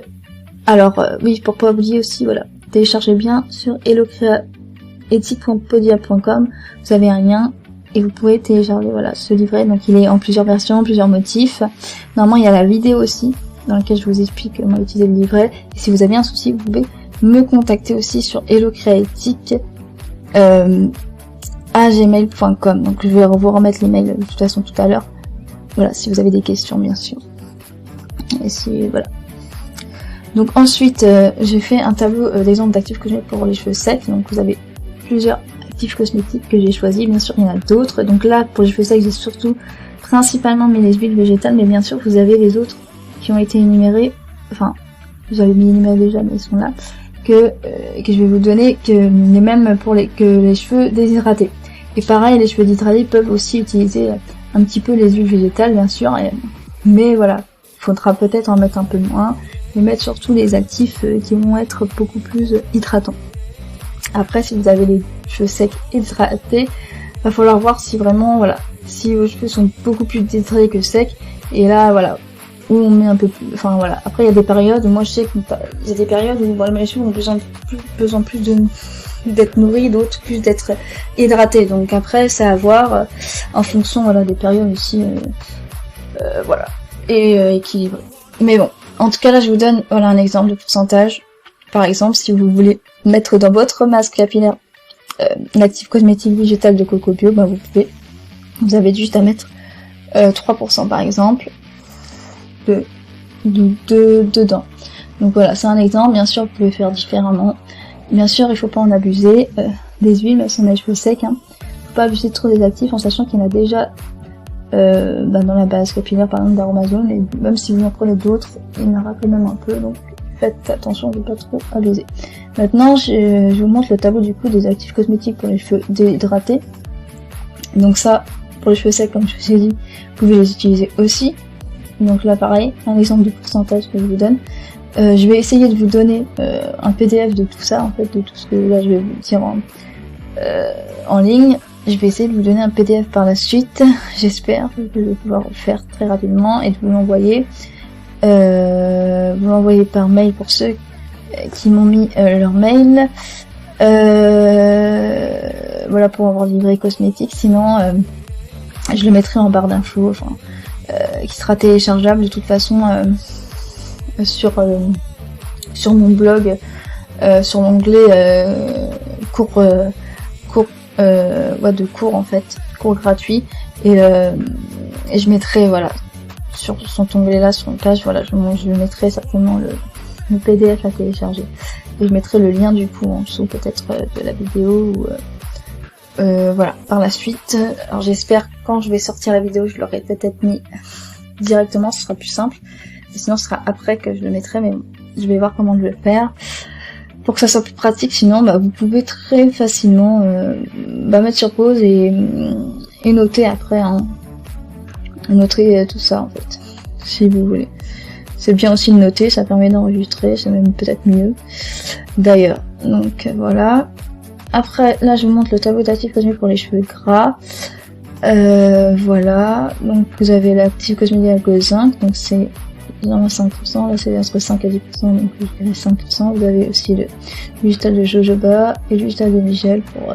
alors, oui, pour pas oublier aussi, voilà, téléchargez bien sur hellocreaetic.podia.com, vous avez un lien, et vous pouvez télécharger, voilà, ce livret. Donc, il est en plusieurs versions, plusieurs motifs. Normalement, il y a la vidéo aussi, dans laquelle je vous explique comment utiliser le livret. Et si vous avez un souci, vous pouvez me contacter aussi sur hellocreaetic à gmail.com. Donc je vais vous remettre les mails de toute façon tout à l'heure. Voilà, si vous avez des questions bien sûr. Et si voilà. Donc ensuite, j'ai fait un tableau d'exemple d'actifs cosmétiques pour les cheveux secs. Donc vous avez plusieurs actifs cosmétiques que j'ai choisis. Bien sûr, il y en a d'autres. Donc là, pour les cheveux secs, j'ai surtout principalement mis les huiles végétales, mais bien sûr, vous avez les autres qui ont été énumérés. Enfin, j'avais mis énumérés déjà, mais ils sont là. Que je vais vous donner, que les mêmes pour les cheveux déshydratés. Et pareil, les cheveux déshydratés peuvent aussi utiliser un petit peu les huiles végétales, bien sûr. Mais voilà, il faudra peut-être en mettre un peu moins. Et mettre surtout les actifs qui vont être beaucoup plus hydratants. Après, si vous avez les cheveux secs et hydratés, va falloir voir si vraiment, voilà, si vos cheveux sont beaucoup plus déshydratés que secs. Et là, voilà, où on met un peu plus, enfin voilà. Après, il y a des périodes, moi je sais qu'il y a des périodes où bon, les cheveux ont besoin plus d'être nourris, d'autres plus d'être hydratés. Donc après, c'est à voir en fonction, voilà, des périodes aussi, voilà, et équilibré. Mais bon, en tout cas là, je vous donne, voilà, un exemple de pourcentage. Par exemple, si vous voulez mettre dans votre masque capillaire l'actif cosmétique végétal de Coco Bio, bah vous avez juste à mettre 3% par exemple dedans. Donc voilà, c'est un exemple. Bien sûr, vous pouvez faire différemment. Bien sûr, il faut pas en abuser des huiles, même si on a les cheveux secs. Hein. Faut pas abuser trop des actifs en sachant qu'il y en a déjà dans la base capillaire, par exemple d'Aromazone. Et même si vous en prenez d'autres, il y en aura quand même un peu. Donc faites attention de pas trop abuser. Maintenant, je vous montre le tableau du coup des actifs cosmétiques pour les cheveux déshydratés. Donc ça, pour les cheveux secs, comme je vous ai dit, vous pouvez les utiliser aussi. Donc là pareil, un exemple de pourcentage que je vous donne. Je vais essayer de vous donner un PDF de tout ça, en fait, de tout ce que là je vais vous dire en ligne. Je vais essayer de vous donner un PDF par la suite, j'espère que je vais pouvoir le faire très rapidement et de vous l'envoyer. Vous l'envoyer par mail pour ceux qui m'ont mis leur mail. Voilà, pour avoir le livret cosmétique. Sinon, je le mettrai en barre d'infos, enfin, qui sera téléchargeable de toute façon sur mon blog, sur l'onglet cours de cours en fait, cours gratuits, et je mettrai, voilà, sur son onglet là, sur une page, voilà, je mettrai certainement le PDF à télécharger, et je mettrai le lien du coup en dessous peut-être de la vidéo ou voilà, par la suite. Alors j'espère quand je vais sortir la vidéo, je l'aurai peut-être mis directement, ce sera plus simple. Et sinon ce sera après que je le mettrai, mais je vais voir comment je vais le faire pour que ça soit plus pratique. Sinon vous pouvez très facilement mettre sur pause et noter après, hein. Noter tout ça en fait, si vous voulez. C'est bien aussi de noter, ça permet d'enregistrer, c'est même peut-être mieux d'ailleurs. Donc voilà. Après, là, je vous montre le tableau d'actifs cosmétiques pour les cheveux gras. Voilà. Donc, vous avez l'actif cosmétique avec le zinc. Donc, c'est normalement 5%. Là, c'est entre 5 à 10%. Donc, je dirais 5%. Vous avez aussi le végétal de jojoba et le végétal de Nigel pour,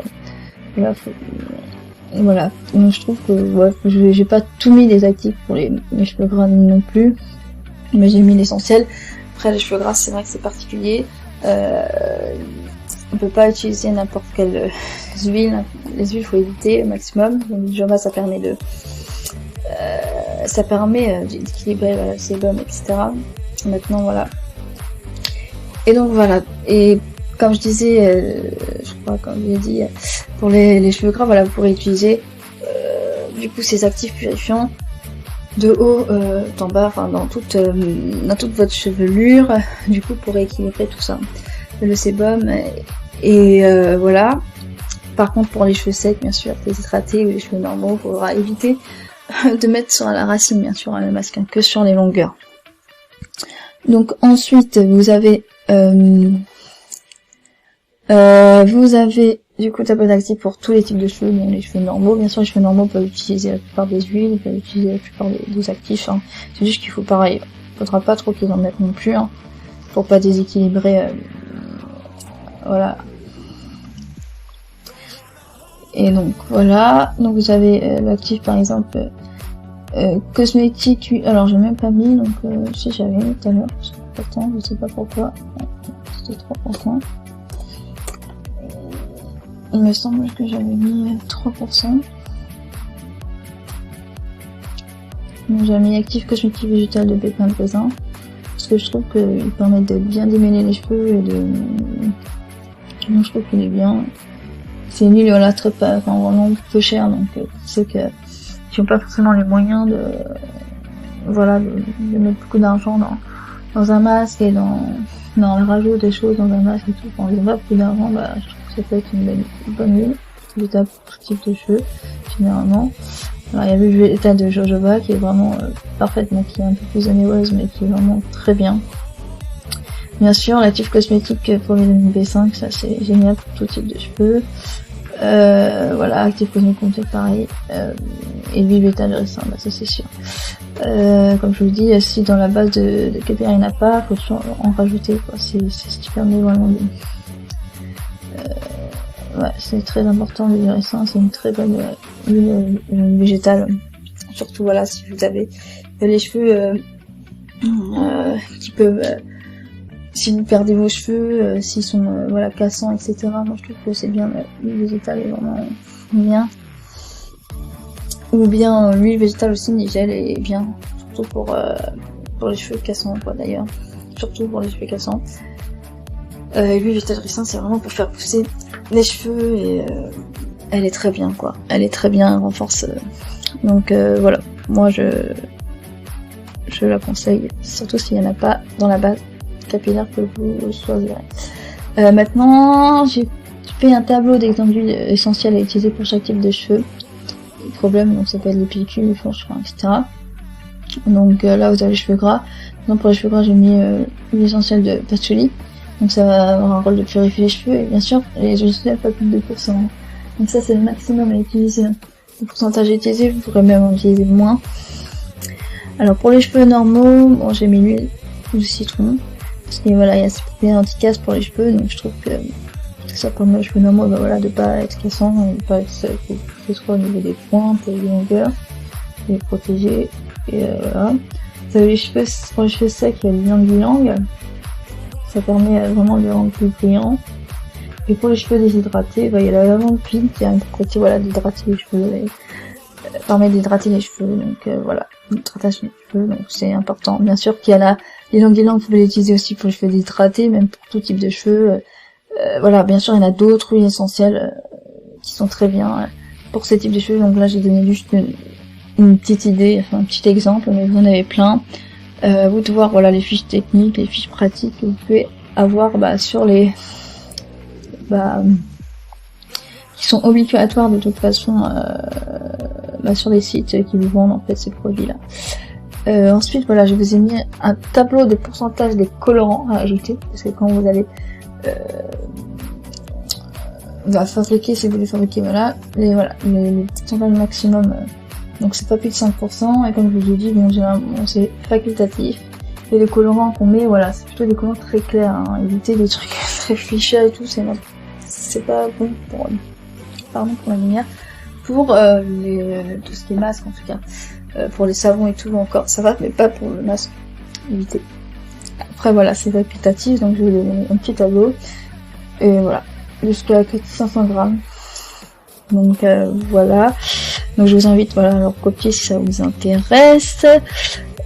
voilà. Donc, je trouve que, ouais, j'ai pas tout mis des actifs pour mes cheveux gras non plus. Mais j'ai mis l'essentiel. Après, les cheveux gras, c'est vrai que c'est particulier. On peut pas utiliser n'importe quelle huile. Les huiles, faut éviter au maximum. Donc, le jojoba, ça permet d'équilibrer le sébum, etc. Maintenant, voilà. Et donc, voilà. Et comme je disais, je crois, comme je l'ai dit, pour les cheveux gras, voilà, vous pourrez utiliser, du coup, ces actifs purifiants de haut, d'en bas, enfin, dans toute votre chevelure, du coup, pour équilibrer tout ça. Le sébum, et voilà. Par contre, pour les cheveux secs, bien sûr, déshydratés ou les cheveux normaux, il faudra éviter de mettre sur la racine, bien sûr, le masque, hein, que sur les longueurs. Donc ensuite, vous avez du coup tablette active pour tous les types de cheveux, donc les cheveux normaux. Bien sûr, les cheveux normaux peuvent utiliser la plupart des huiles, ils peuvent utiliser la plupart des actifs. Hein. C'est juste qu'il faut pareil, faudra pas trop qu'ils en mettent non plus, hein, pour pas déséquilibrer. Voilà. Et donc voilà, donc vous avez l'actif par exemple cosmétique. Alors j'ai même pas mis, donc si j'avais mis tout à l'heure, pourtant je sais pas pourquoi, c'était 3%. Il me semble que j'avais mis 3%. Donc j'ai mis actif cosmétique végétal de pépins de raisin, parce que je trouve qu'il permet de bien démêler les cheveux et de... Donc je trouve qu'il est bien. C'est une huile, voilà, très pas, enfin, vraiment peu cher, donc ceux qui n'ont pas forcément les moyens de mettre beaucoup d'argent dans un masque et dans le rajout des choses dans un masque et tout, quand ils n'ont pas beaucoup d'argent, bah je trouve que ça peut être une bonne huile, végétale pour tout type de cheveux, généralement. Alors il y a l'huile végétale de jojoba qui est vraiment parfaite, mais qui est un peu plus onéreuse, mais qui est vraiment très bien. Bien sûr, l'actif cosmétique pour les B5, ça c'est génial pour tout type de cheveux. Voilà, actif cosmétique pareil. Et l'huile végétale de ricin, bah ça c'est sûr. Comme je vous dis, si dans la base de capillaire il n'y en a pas, faut toujours en rajouter, quoi. C'est ce qui permet vraiment de... ouais, c'est très important, l'huile de ricin, c'est une très bonne huile végétale. Surtout voilà, si vous avez les cheveux qui peuvent... si vous perdez vos cheveux, s'ils sont voilà cassants, etc. Moi je trouve que c'est bien, l'huile végétale est vraiment bien. Ou bien l'huile végétale aussi, Nigel est bien, surtout pour les cheveux cassants, quoi d'ailleurs. Surtout pour les cheveux cassants. L'huile végétale ricin, c'est vraiment pour faire pousser les cheveux et elle est très bien, quoi. Elle est très bien, elle renforce. Donc voilà, moi je la conseille, surtout s'il n'y en a pas dans la base capillaire que vous choisirez. Maintenant, j'ai fait un tableau d'exemples d'huiles essentielles à utiliser pour chaque type de cheveux. Le problème, donc ça peut être les pellicules, les fourches, etc. Donc là, vous avez les cheveux gras. Donc pour les cheveux gras, j'ai mis l'huile essentielle de patchouli. Donc ça va avoir un rôle de purifier les cheveux. Et bien sûr, les huiles essentielles, pas plus de 2%. Donc ça, c'est le maximum à utiliser. Le pourcentage utilisé, vous pourrez même en utiliser moins. Alors pour les cheveux normaux, bon, j'ai mis l'huile de citron. Parce que voilà, il y a ce côté anti-casse pour les cheveux, donc je trouve que ça permet aux cheveux normaux, bah voilà, de pas être cassant, de pas être que ce soit au niveau des pointes et des longueurs, et les protéger, et voilà. Vous avez les cheveux, pour les cheveux secs, il y a l'ylang-ylang, ça permet vraiment de les rendre plus brillants. Et pour les cheveux déshydratés, bah il y a la lavande pile qui a une propriété, voilà, d'hydrater les cheveux, permet d'hydrater les cheveux, donc voilà, l'hydratation des cheveux, donc c'est important. Bien sûr qu'il y a l'ylang-ylang, vous pouvez l'utiliser aussi pour les cheveux déshydratés, même pour tout type de cheveux. Voilà, bien sûr il y en a d'autres huiles essentielles qui sont très bien pour ce type de cheveux, donc là j'ai donné juste une petite idée, enfin un petit exemple, mais vous en avez plein. Vous devez voir voilà les fiches techniques, les fiches pratiques que vous pouvez avoir sur les qui sont obligatoires de toute façon sur les sites qui vous vendent en fait ces produits là. Ensuite voilà, je vous ai mis un tableau de pourcentage des colorants à ajouter, parce que quand vous allez fabriquer, si vous voulez fabriquer les pourcentages maximum, donc c'est pas plus de 5%, et comme je vous ai dit, bon, généralement c'est facultatif, et les colorants qu'on met, voilà, c'est plutôt des colorants très clairs, hein. Évitez des trucs très fichés et tout, c'est pas bon pour la lumière, pour tout ce qui est masque en tout cas, pour les savons et tout encore ça va, mais pas pour le masque, évitez. Après voilà, c'est facultatif, donc je vais vous donner un petit tableau, et voilà, jusqu'à 500 grammes, donc voilà, donc je vous invite à le copier si ça vous intéresse.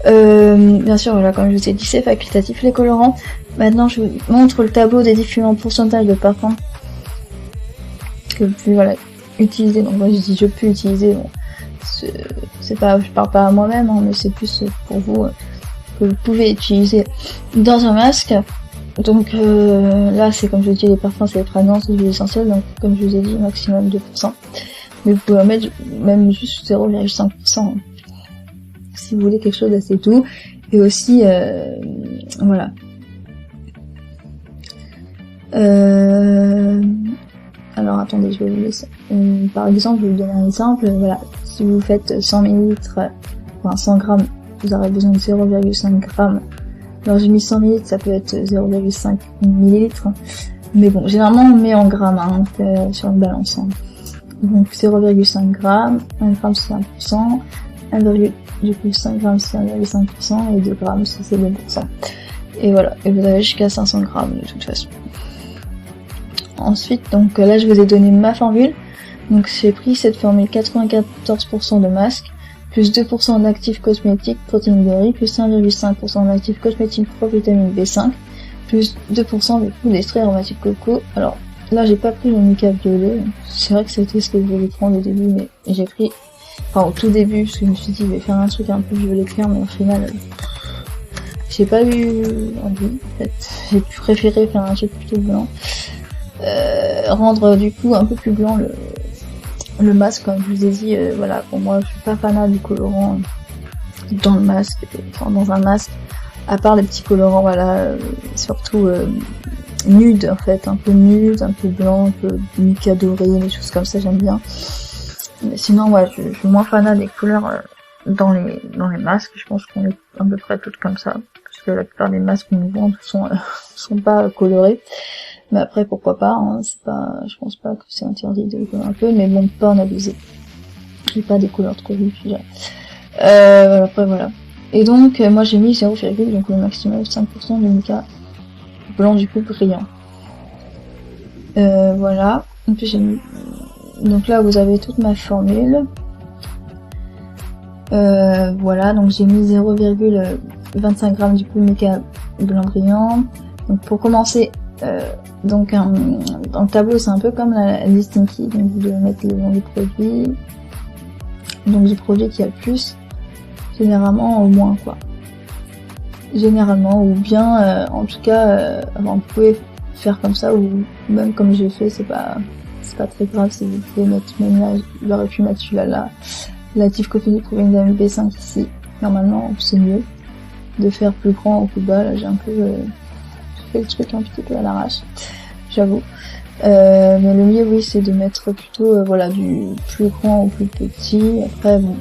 Bien sûr voilà, comme je vous ai dit, c'est facultatif les colorants. Maintenant je vous montre le tableau des différents pourcentages de parfums que vous pouvez utiliser. Donc moi je dis je peux utiliser, bon, c'est pas, je parle pas à moi-même, hein, mais c'est plus pour vous que vous pouvez utiliser dans un masque. Donc là c'est comme je dis, les parfums c'est les fragrances, les huiles essentielles, donc comme je vous ai dit maximum 2%, mais vous pouvez en mettre même juste 0,5%, si vous voulez quelque chose d'assez doux. Et aussi, voilà. Alors attendez, je vais vous laisser. Par exemple, je vais vous donner un exemple. Voilà, si vous faites 100 ml, enfin 100 grammes, vous aurez besoin de 0,5 grammes. Alors j'ai mis 100 ml, ça peut être 0,5 millilitres. Mais bon, généralement on met en grammes hein, sur une balance. Hein. Donc 0,5 grammes, 1 gramme c'est 1%, 1,5 grammes c'est 1,5% et 2 grammes c'est 2%. Et voilà, et vous avez jusqu'à 500 grammes de toute façon. Ensuite, donc là je vous ai donné ma formule. Donc j'ai pris cette formule 94% de masque, plus 2% d'actifs cosmétiques protéines de riz, plus 1,5% d'actifs cosmétiques provitamine B5, plus 2% de poudre d'extrait aromatique coco. Alors là j'ai pas pris le mica violet, c'est vrai que c'était ce que je voulais prendre au début, mais j'ai pris, enfin au tout début, parce que je me suis dit je vais faire un truc un peu violet clair, mais au final j'ai pas eu envie en fait, j'ai préféré faire un truc plutôt blanc, rendre du coup un peu plus blanc le masque, comme je vous ai dit. Voilà, pour moi je suis pas fanat du colorant dans le masque, enfin dans un masque, à part les petits colorants, voilà, surtout nude en fait, un peu nude, un peu blanc, un peu mica doré, des choses comme ça j'aime bien. Mais sinon ouais, je suis moins fanat des couleurs dans les masques. Je pense qu'on est à peu près toutes comme ça, parce que la plupart des masques qu'on nous vend sont pas colorés. Mais après pourquoi pas, hein, c'est pas, je pense pas que c'est interdit de colorer un peu, mais bon, pas en abuser. J'ai pas des couleurs trop vives, je dirais. Après voilà. Et donc moi j'ai mis 0, donc le maximum 5% de mica blanc du coup brillant. Voilà. Et puis j'ai mis, donc là vous avez toute ma formule. Voilà, donc j'ai mis 0,25 g du coup mica blanc brillant. Donc pour commencer, donc dans le tableau c'est un peu comme la liste Stinky, donc vous devez mettre le nom du produit, donc du produit qui a le plus, généralement au moins quoi, généralement, ou bien en tout cas vous pouvez faire comme ça, ou même comme j'ai fait, c'est pas très grave si vous pouvez mettre, même là j'aurais pu mettre celui-là, l'actif coffee pour une dame B5 ici, normalement c'est mieux de faire plus grand ou plus bas. Là j'ai un peu fait le truc un petit peu à l'arrache, j'avoue. Mais le mieux, oui, c'est de mettre plutôt voilà, du plus grand au plus petit. Après bon,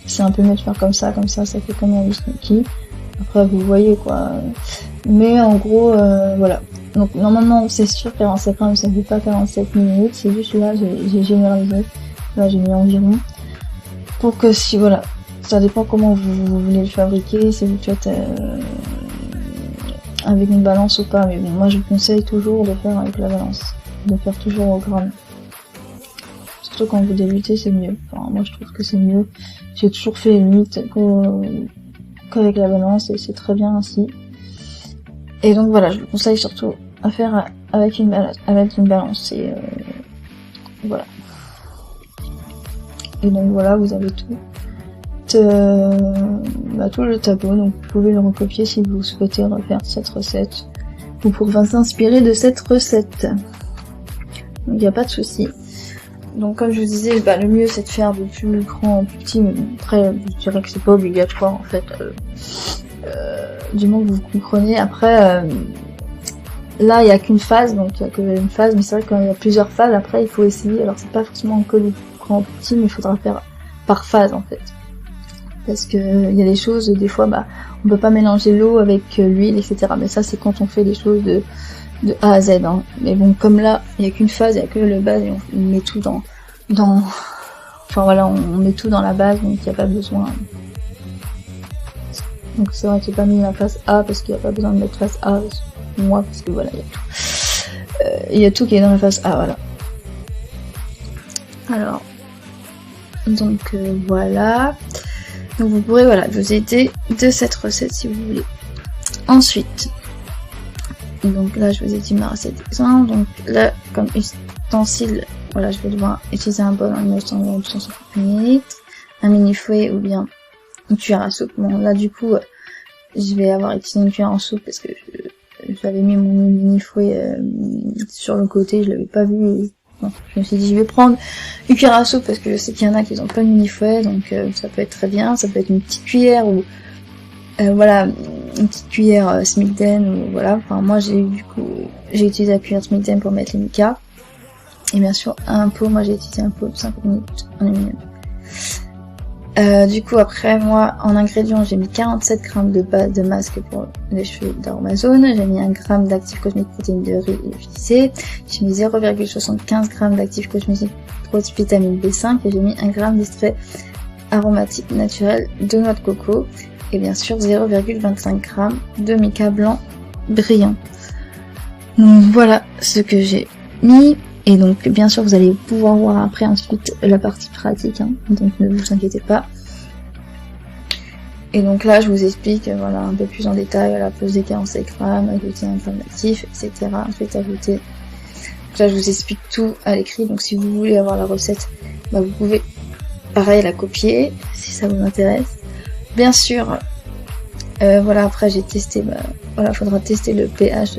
c'est un peu mieux de faire comme ça fait comme un Stinky. Après vous voyez quoi, mais en gros voilà. Donc normalement c'est sûr 47 grammes, ça fait pas 47 minutes, c'est juste là j'ai généralisé, là j'ai mis environ, pour que si voilà, ça dépend comment vous voulez le fabriquer, si vous faites avec une balance ou pas, mais bon, moi je vous conseille toujours de faire avec la balance, de faire toujours au gramme. Surtout quand vous débutez, c'est mieux. Enfin, moi je trouve que c'est mieux. J'ai toujours fait limite qu'avec la balance et c'est très bien ainsi. Et donc voilà, je vous conseille surtout à faire avec une balance. Et voilà. Et donc voilà, vous avez tout le tableau, donc vous pouvez le recopier si vous souhaitez refaire cette recette ou pour s'inspirer de cette recette. Donc il n'y a pas de souci. Donc comme je vous disais, le mieux c'est de faire du plus grand en plus petit, mais bon, après je dirais que c'est pas obligatoire en fait, du moment que vous comprenez. Après là il n'y a qu'une phase, donc il n'y a qu'une phase, mais c'est vrai que quand il y a plusieurs phases, après il faut essayer. Alors c'est pas forcément que du grand en petit, mais il faudra faire par phase en fait. Parce que il y a des choses, des fois, on peut pas mélanger l'eau avec l'huile, etc. Mais ça, c'est quand on fait des choses de A à Z, hein. Mais bon, comme là, il y a qu'une phase, il y a que le base, et on met tout enfin voilà, on met tout dans la base, donc il n'y a pas besoin. Donc c'est vrai que j'ai pas mis la phase A, parce qu'il n'y a pas besoin de mettre phase A, moi, parce que voilà, il y a tout. Il y a tout qui est dans la phase A, voilà. Alors, donc voilà. Donc vous pourrez voilà, vous aider de cette recette si vous voulez. Ensuite, donc là je vous ai dit ma recette d'exemple. Donc là comme ustensile, voilà, je vais devoir utiliser un bol en 250 ml, un mini fouet ou bien une cuillère à soupe. Bon là du coup je vais avoir utilisé une cuillère en soupe parce que j'avais mis mon mini fouet sur le côté, je l'avais pas vu Bon, je me suis dit je vais prendre Ukirasu parce que je sais qu'il y en a qui n'ont pas de mini-fouet, donc ça peut être très bien. Ça peut être une petite cuillère ou voilà, une petite cuillère Smilden ou voilà. Enfin moi j'ai utilisé la cuillère Smilden pour mettre les micas. Et bien sûr un pot, moi j'ai utilisé un pot de 5 minutes en aluminium. Du coup après moi en ingrédients j'ai mis 47 grammes de base de masque pour les cheveux d'Aromazone, j'ai mis 1 g d'actif cosmétique protéine de riz lyophilisé, j'ai mis 0,75 g d'actif cosmétique vitamine B5 et j'ai mis 1 g d'extrait aromatique naturel de noix de coco et bien sûr 0,25 g de mica blanc brillant. Donc voilà ce que j'ai mis. Et donc bien sûr vous allez pouvoir voir après ensuite la partie pratique, hein, donc ne vous inquiétez pas. Et donc là je vous explique voilà un peu plus en détail la peser 47 grammes, ajouter 1 g d'actif, etc. Ensuite ajouter. Donc là je vous explique tout à l'écrit, donc si vous voulez avoir la recette, bah, vous pouvez pareil la copier si ça vous intéresse. Bien sûr, voilà après j'ai testé, bah, voilà faudra tester le pH.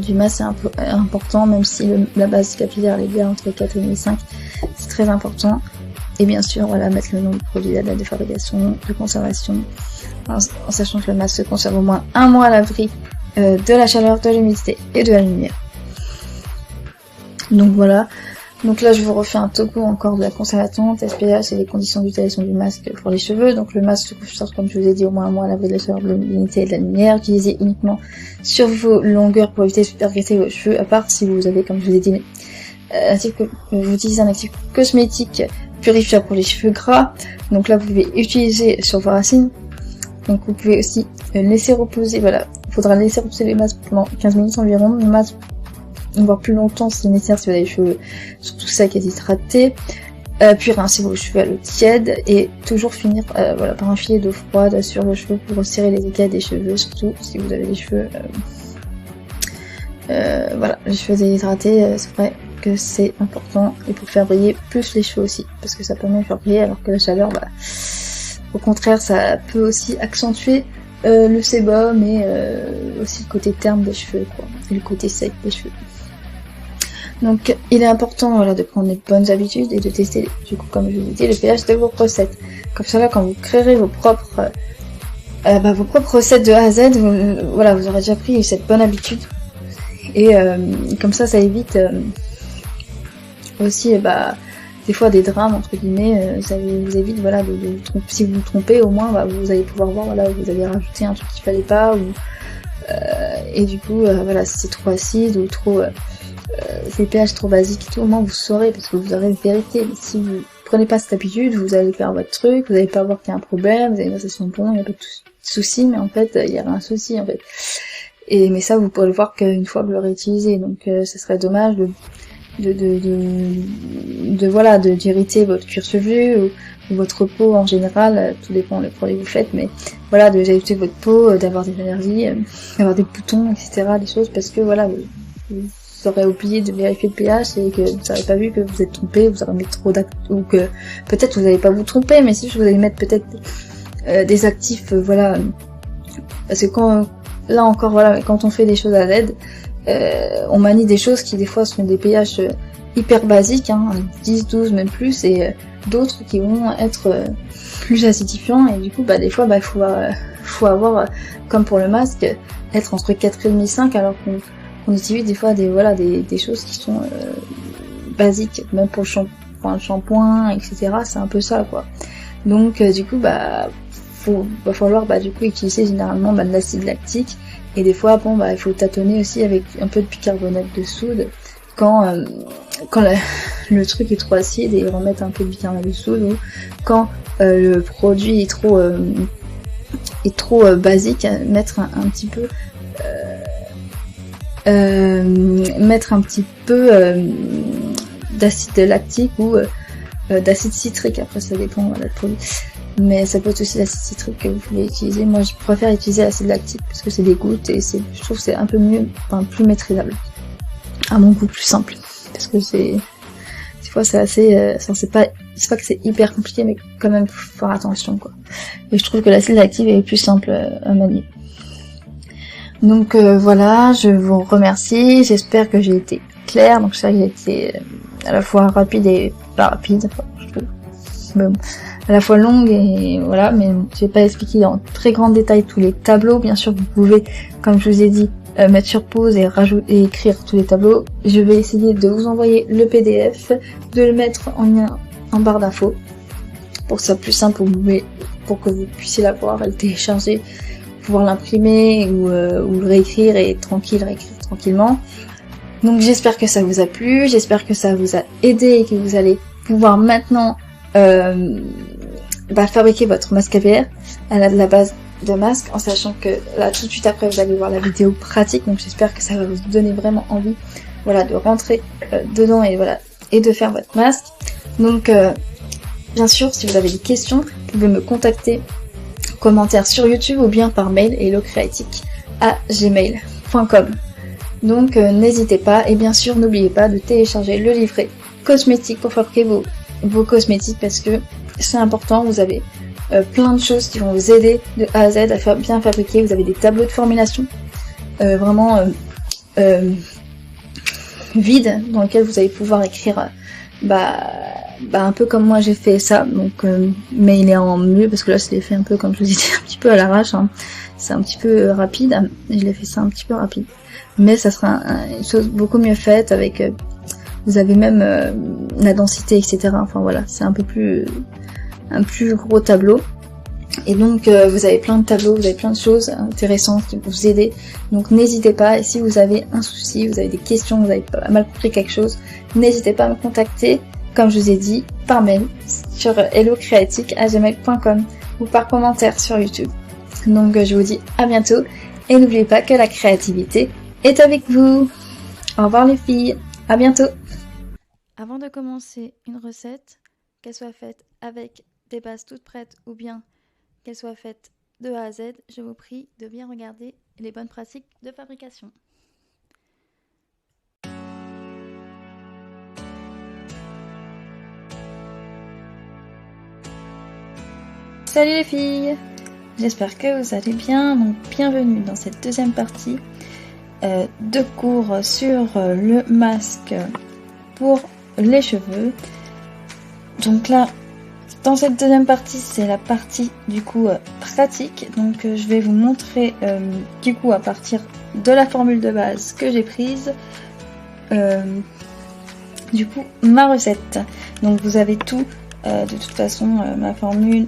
Du masque c'est un peu important, même si la base capillaire est bien entre 4 et 5, c'est très important. Et bien sûr, voilà, mettre le nom du produit, la date de fabrication, de conservation, en sachant que le masque se conserve au moins 1 mois à l'abri de la chaleur, de l'humidité et de la lumière. Donc voilà. Donc là, je vous refais un topo encore de la conservation, test pH et les conditions d'utilisation du masque pour les cheveux. Donc le masque se conserve, comme je vous ai dit, au moins 1 mois à l'abri de la chaleur, de l'humidité et de la lumière. Utilisez uniquement sur vos longueurs pour éviter d'agresser vos cheveux, à part si vous avez, comme je vous ai dit, vous utilisez un actif cosmétique purifiant pour les cheveux gras. Donc là, vous pouvez utiliser sur vos racines. Donc vous pouvez aussi laisser reposer, voilà, il faudra laisser reposer les masques pendant 15 minutes environ. Le masque voire plus longtemps si nécessaire si vous avez les cheveux surtout secs et déshydratés, puis rincer vos cheveux à l'eau tiède et toujours finir voilà, par un filet d'eau froide sur vos cheveux pour resserrer les écailles des cheveux, surtout si vous avez les cheveux voilà, les cheveux déshydratés, c'est vrai que c'est important, et pour faire briller plus les cheveux aussi, parce que ça permet de faire briller, alors que la chaleur, bah, au contraire ça peut aussi accentuer le sébum et aussi le côté terne des cheveux, quoi, et le côté sec des cheveux. Donc il est important voilà, de prendre les bonnes habitudes et de tester, du coup comme je vous dis, le pH de vos recettes. Comme ça là, quand vous créerez vos propres recettes de A à Z, voilà, vous aurez déjà pris cette bonne habitude. Et comme ça évite aussi des fois des drames entre guillemets, ça vous évite voilà si vous vous trompez, au moins vous allez pouvoir voir voilà vous avez rajouté un truc qu'il fallait pas ou et du coup voilà si c'est trop acide ou trop c'est pH trop basique et tout, au moins vous saurez parce que vous aurez une vérité. Mais si vous prenez pas cette habitude, vous allez faire votre truc, vous allez pas voir qu'il y a un problème, vous allez dire ça sent bon, il n'y a pas de souci, mais en fait il y a un souci en fait. Mais ça vous pourrez le voir qu'une fois que vous l'aurez utilisé, donc ça serait dommage d'irriter votre cuir chevelu ou votre peau en général, tout dépend des produits que vous faites, mais voilà, de irriter votre peau, d'avoir des allergies, d'avoir des boutons, etc., des choses, parce que voilà, vous aurez oublié de vérifier le pH et que vous n'avez pas vu que vous êtes trompé, vous aurez mis trop d'actifs, ou que peut-être vous n'allez pas vous tromper, mais si vous allez mettre peut-être des actifs, voilà, parce que quand on fait des choses à l'aide, on manie des choses qui des fois sont des pH hyper basiques, 10, 12 même plus, et d'autres qui vont être plus acidifiants, et du coup des fois faut avoir, comme pour le masque, être entre 4,5 et 5, alors qu'on utilise des fois des choses qui sont basiques, même pour le shampoing, etc. C'est un peu ça quoi. Donc du coup va falloir du coup utiliser généralement de l'acide lactique, et des fois il faut tâtonner aussi avec un peu de bicarbonate de soude quand le truc est trop acide, et remettre un peu de bicarbonate de soude, ou quand le produit est trop basique, mettre un petit peu d'acide lactique ou d'acide citrique. Après ça dépend du produit, mais ça peut être aussi l'acide citrique que vous pouvez utiliser. Moi je préfère utiliser l'acide lactique parce que c'est des gouttes et je trouve que c'est un peu mieux, plus maîtrisable, à mon goût, plus simple, parce que des fois c'est assez c'est pas que c'est hyper compliqué, mais quand même faut faire attention quoi. Et je trouve que l'acide lactique est plus simple à manier. Donc voilà, je vous remercie, j'espère que j'ai été clair, donc ça a été à la fois rapide et pas rapide, enfin, je trouve. Mais bon, à la fois longue et voilà, mais je vais pas expliquer en très grand détail tous les tableaux. Bien sûr, vous pouvez, comme je vous ai dit, mettre sur pause et rajouter et écrire tous les tableaux. Je vais essayer de vous envoyer le PDF, de le mettre en lien en barre d'infos pour que ce soit plus simple pour que vous puissiez l'avoir et le télécharger, pouvoir l'imprimer ou le réécrire et réécrire tranquillement. Donc j'espère que ça vous a plu, j'espère que ça vous a aidé et que vous allez pouvoir maintenant fabriquer votre masque capillaire à la base de masque, en sachant que là tout de suite après vous allez voir la vidéo pratique. Donc j'espère que ça va vous donner vraiment envie, voilà, de rentrer dedans et voilà, et de faire votre masque. Donc bien sûr, si vous avez des questions, vous pouvez me contacter en commentaire sur YouTube ou bien par mail hellocreatic@gmail.com. Donc n'hésitez pas, et bien sûr n'oubliez pas de télécharger le livret cosmétique pour fabriquer vos cosmétiques, parce que c'est important. Vous avez plein de choses qui vont vous aider de A à Z à bien fabriquer. Vous avez des tableaux de formulation vraiment vides, dans lesquels vous allez pouvoir écrire un peu comme moi j'ai fait ça, donc mais il est en mieux parce que là je l'ai fait un peu, comme je vous disais, un petit peu à l'arrache, hein. C'est un petit peu rapide, je l'ai fait ça un petit peu rapide, mais ça sera une chose beaucoup mieux faite avec vous avez même la densité, etc. Enfin voilà, c'est un plus gros tableau. Et donc vous avez plein de tableaux, vous avez plein de choses intéressantes qui vont vous aider. Donc n'hésitez pas, et si vous avez un souci, vous avez des questions, vous avez pas mal compris quelque chose, n'hésitez pas à me contacter, comme je vous ai dit, par mail sur hellocreatic@gmail.com ou par commentaire sur YouTube. Donc je vous dis à bientôt, et n'oubliez pas que la créativité est avec vous. Au revoir les filles, à bientôt. Avant de commencer une recette, qu'elle soit faite avec des bases toutes prêtes ou bien qu'elle soit faite de A à Z, je vous prie de bien regarder les bonnes pratiques de fabrication. Salut les filles, j'espère que vous allez bien. Donc bienvenue dans cette deuxième partie de cours sur le masque pour les cheveux. Donc là, dans cette deuxième partie, c'est la partie du coup pratique. Donc je vais vous montrer du coup à partir de la formule de base que j'ai prise, du coup ma recette. Donc vous avez tout, de toute façon ma formule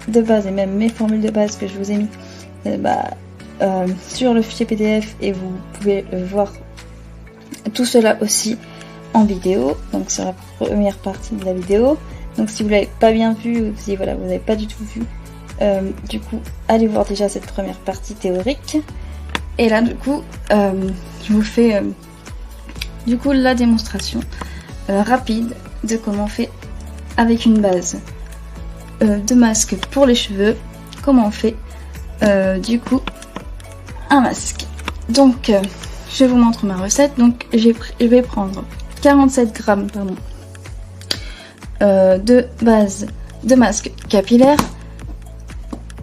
de base et même mes formules de base que je vous ai mis sur le fichier PDF, et vous pouvez voir tout cela aussi en vidéo, donc sur la première partie de la vidéo. Donc si vous l'avez pas bien vu, si voilà, vous n'avez pas du tout vu, du coup allez voir déjà cette première partie théorique. Et là du coup je vous fais du coup la démonstration rapide de comment on fait avec une base de masque pour les cheveux, comment on fait du coup un masque. Donc je vous montre ma recette. Donc je vais prendre 47 grammes de base de masque capillaire,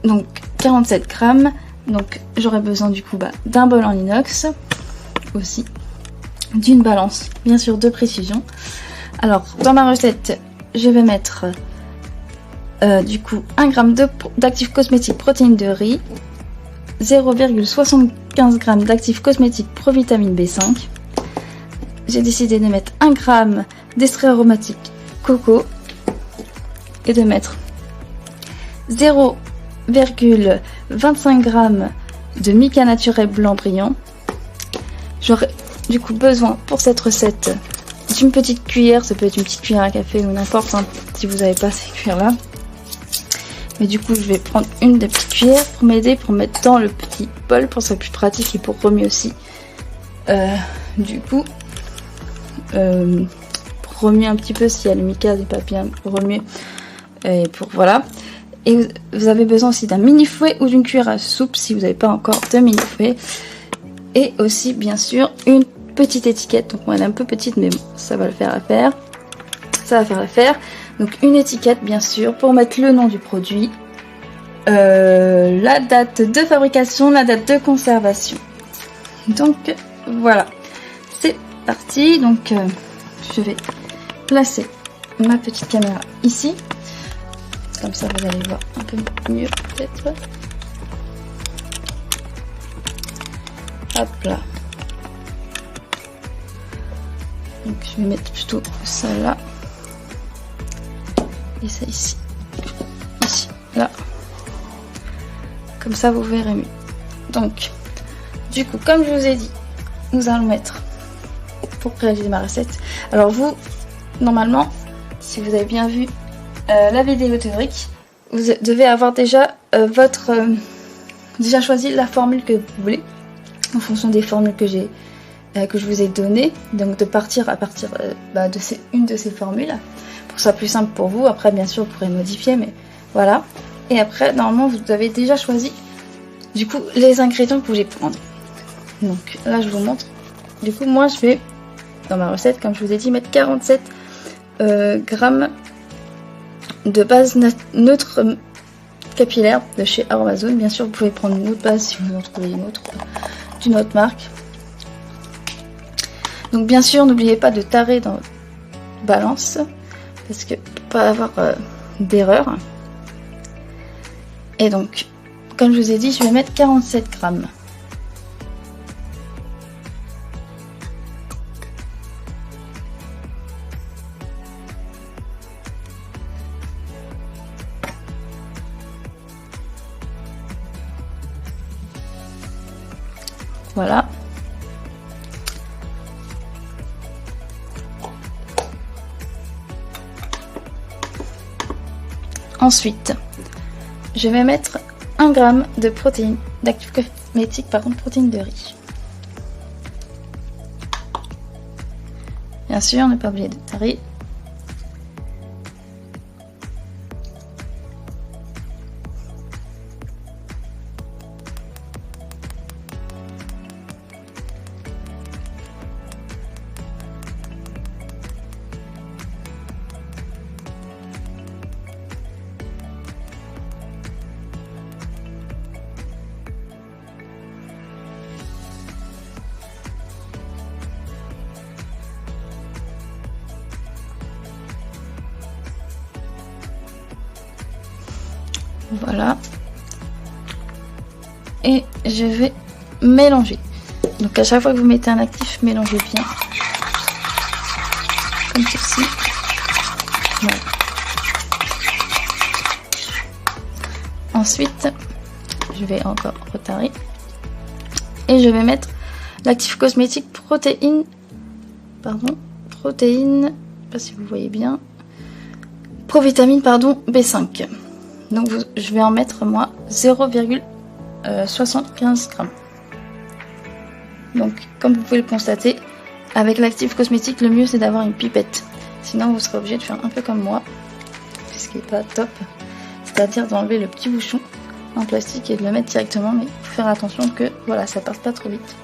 donc 47 grammes. Donc j'aurai besoin du coup d'un bol en inox aussi, d'une balance bien sûr de précision. Alors dans ma recette je vais mettre du coup 1 g d'actifs cosmétiques protéines de riz, 0,75 g d'actifs cosmétiques provitamine B5. J'ai décidé de mettre 1 g d'extrait aromatique coco et de mettre 0,25 g de mica naturel blanc brillant. J'aurai du coup besoin pour cette recette d'une petite cuillère, ça peut être une petite cuillère à café ou n'importe, hein, si vous n'avez pas ces cuillères là. Mais du coup je vais prendre une des petites cuillères pour m'aider, pour mettre dans le petit bol, pour que ce soit plus pratique et pour remuer aussi. Du coup pour remuer un petit peu si le mica n'est pas bien remué, et pour voilà. Et vous avez besoin aussi d'un mini fouet ou d'une cuillère à soupe si vous n'avez pas encore de mini fouet. Et aussi bien sûr une petite étiquette, donc elle est un peu petite mais bon, ça va le faire l'affaire. Ça va faire l'affaire. Donc une étiquette bien sûr pour mettre le nom du produit, la date de fabrication, la date de conservation. Donc voilà, c'est parti. Donc je vais placer ma petite caméra ici. Comme ça vous allez voir un peu mieux peut-être. Hop là. Donc je vais mettre plutôt ça là. Et ça ici. Ici, là. Comme ça vous verrez mieux. Donc, du coup, comme je vous ai dit, nous allons mettre pour réaliser ma recette. Alors vous, normalement, si vous avez bien vu la vidéo théorique, vous devez avoir déjà déjà choisi la formule que vous voulez en fonction des formules que je vous ai données. Donc de partir à partir de une de ces formules pour que ce soit plus simple pour vous. Après, bien sûr, vous pourrez modifier, mais voilà. Et après, normalement, vous avez déjà choisi du coup les ingrédients que vous voulez prendre. Donc là, je vous montre. Du coup, moi, je vais dans ma recette, comme je vous ai dit, mettre 47 grammes de base neutre capillaire de chez Aromazone. Bien sûr, vous pouvez prendre une autre base si vous en trouvez une autre d'une autre marque. Donc bien sûr, n'oubliez pas de tarer dans votre balance parce que pour pas avoir d'erreur. Et donc, comme je vous ai dit, je vais mettre 47 grammes. Voilà. Ensuite, je vais mettre 1 g de protéines, d'actifs cosmétiques, par contre, protéines de riz. Bien sûr, ne pas oublier de tarer. Voilà. Et je vais mélanger. Donc à chaque fois que vous mettez un actif, mélangez bien. Comme ceci. Voilà. Ensuite, je vais encore retarer. Et je vais mettre l'actif cosmétique protéine. Pardon. Protéine. Je sais pas si vous voyez bien. Provitamine, pardon, B5. Donc je vais en mettre moi 0,75 grammes. Donc comme vous pouvez le constater, avec l'actif cosmétique, le mieux c'est d'avoir une pipette. Sinon vous serez obligé de faire un peu comme moi, ce qui n'est pas top. C'est-à-dire d'enlever le petit bouchon en plastique et de le mettre directement, mais il faut faire attention que voilà, ça passe pas trop vite.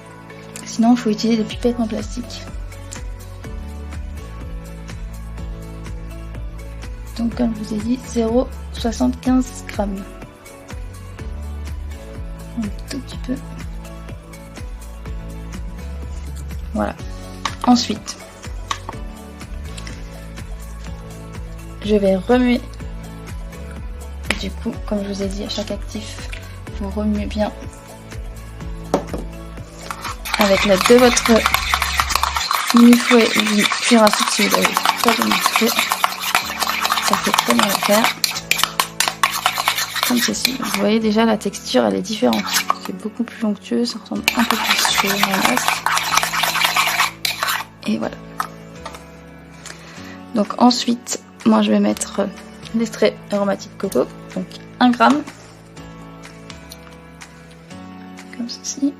Sinon il faut utiliser des pipettes en plastique. Donc comme je vous ai dit, 0,75 grammes. Un tout petit peu. Voilà. Ensuite, je vais remuer. Du coup, comme je vous ai dit, à chaque actif, vous remuez bien avec l'aide de votre mini-fouet ou du cuir à soupe si vous n'avez pas de mini-fouet. Ça fait très bien à faire. Comme ceci. Vous voyez déjà la texture, elle est différente. C'est beaucoup plus onctueux, ça ressemble un peu plus à un masque. Et voilà. Donc ensuite, moi je vais mettre l'extrait aromatique coco, donc 1 gramme. Comme ceci.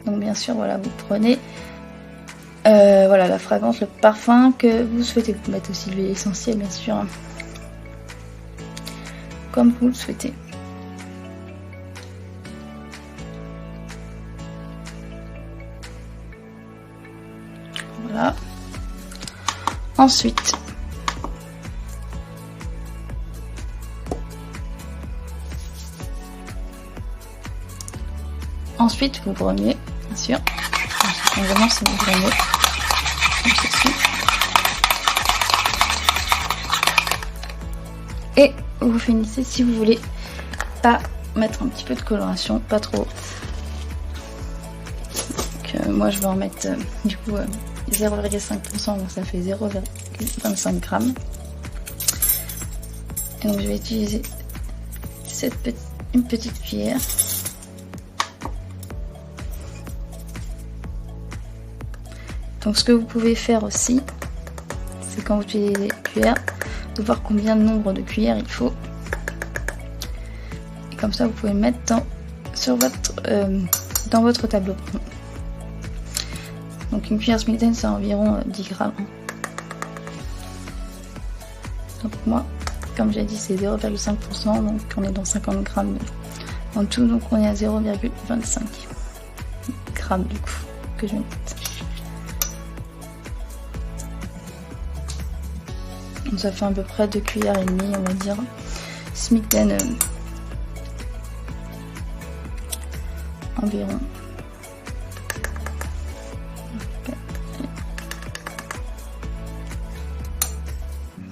Donc bien sûr, voilà, vous prenez voilà la fragrance, le parfum que vous souhaitez. Vous mettez aussi l'huile essentielle, bien sûr, hein, comme vous le souhaitez. Voilà. Ensuite, vous remuez bien sûr. Évidemment, c'est une vraie note, comme ceci. Et vous finissez si vous voulez pas mettre un petit peu de coloration, pas trop. Donc, moi je vais en mettre du coup 0,5%, donc ça fait 0,25 grammes. Et donc je vais utiliser une petite cuillère. Donc ce que vous pouvez faire aussi, c'est quand vous utilisez les cuillères, de voir combien de nombre de cuillères il faut. Et comme ça vous pouvez le mettre dans votre tableau. Donc une cuillère Smithden c'est environ 10 grammes. Donc moi, comme j'ai dit, c'est 0,5%, donc on est dans 50 grammes en tout, donc on est à 0,25 grammes du coup que je vais mettre. Donc ça fait à peu près 2 cuillères et demie, on va dire. Smithden environ.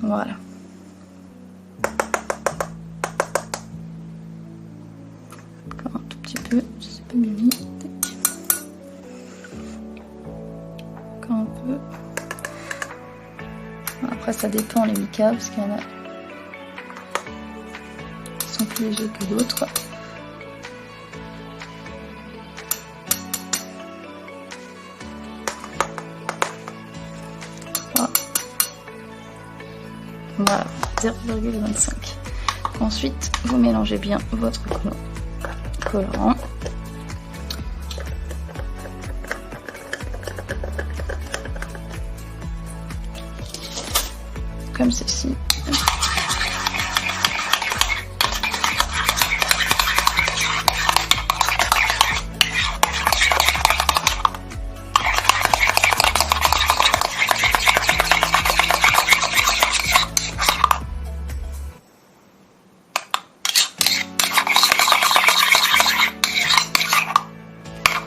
Voilà. Encore un tout petit peu, c'est pas bien mis. Encore un peu. Après ça dépend les micas, parce qu'il y en a qui sont plus légers que d'autres. Voilà, 0,25. Ensuite, vous mélangez bien votre colorant. Comme ceci.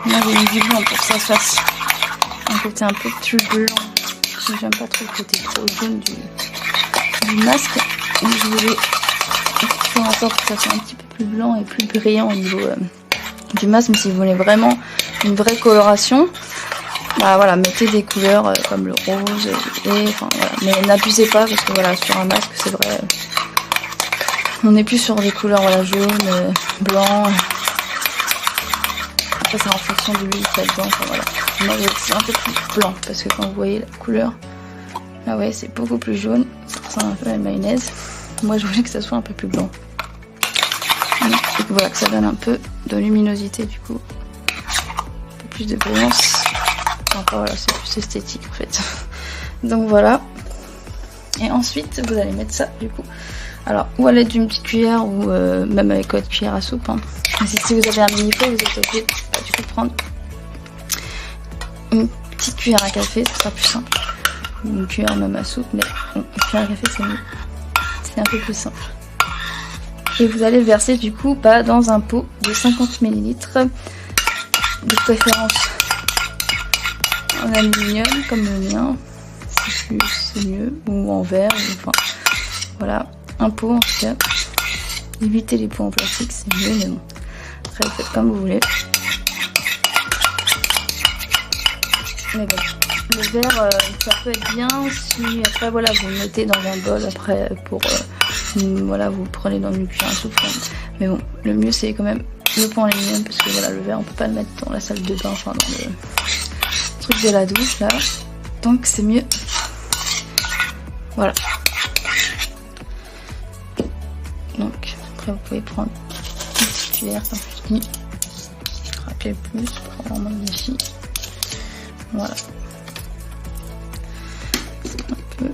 Moi j'ai mis du blanc pour que ça fasse un côté un peu plus blanc. J'aime pas trop le côté trop jaune du masque. Donc je voulais faire en sorte que ça soit un petit peu plus blanc et plus brillant au niveau du masque. Mais si vous voulez vraiment une vraie coloration, bah voilà, mettez des couleurs comme le rose et enfin voilà. Mais n'abusez pas parce que voilà, sur un masque c'est vrai, on n'est plus sur des couleurs voilà jaune, blanc. Après c'est en fonction de l'huile qu'il y a dedans, enfin voilà. Moi c'est un peu plus blanc parce que quand vous voyez la couleur, là ouais c'est beaucoup plus jaune, ça ressemble un peu à la mayonnaise. Moi je voulais que ça soit un peu plus blanc. Et que voilà, que ça donne un peu de luminosité du coup. Un peu plus de brillance. Enfin voilà, c'est plus esthétique en fait. Donc voilà. Et ensuite vous allez mettre ça du coup. Alors ou à l'aide d'une petite cuillère ou même avec votre cuillère à soupe. Hein. Si vous avez un mini-pot, vous êtes obligé du coup de prendre une petite cuillère à café, ce sera plus simple. Une cuillère même à soupe, mais bon, une cuillère à café c'est un peu plus simple. Et vous allez le verser du coup dans un pot de 50 ml, de préférence en aluminium comme le mien, c'est mieux, ou en verre, enfin voilà, un pot en tout cas. Évitez les pots en plastique, c'est mieux, mais bon. Après, vous faites comme vous voulez. Mais bon, le verre, ça peut être bien si après, voilà, vous le mettez dans un bol après pour, voilà, vous prenez dans une cuillère à soupe. Mais bon, le mieux c'est quand même le pot en aluminium parce que voilà, le verre, on peut pas le mettre dans la salle de bain, enfin dans le truc de la douche là. Donc c'est mieux. Voilà. Donc après, vous pouvez prendre une petite cuillère comme je dis. Rappelez plus pour avoir moins de déchets. Voilà. Un peu.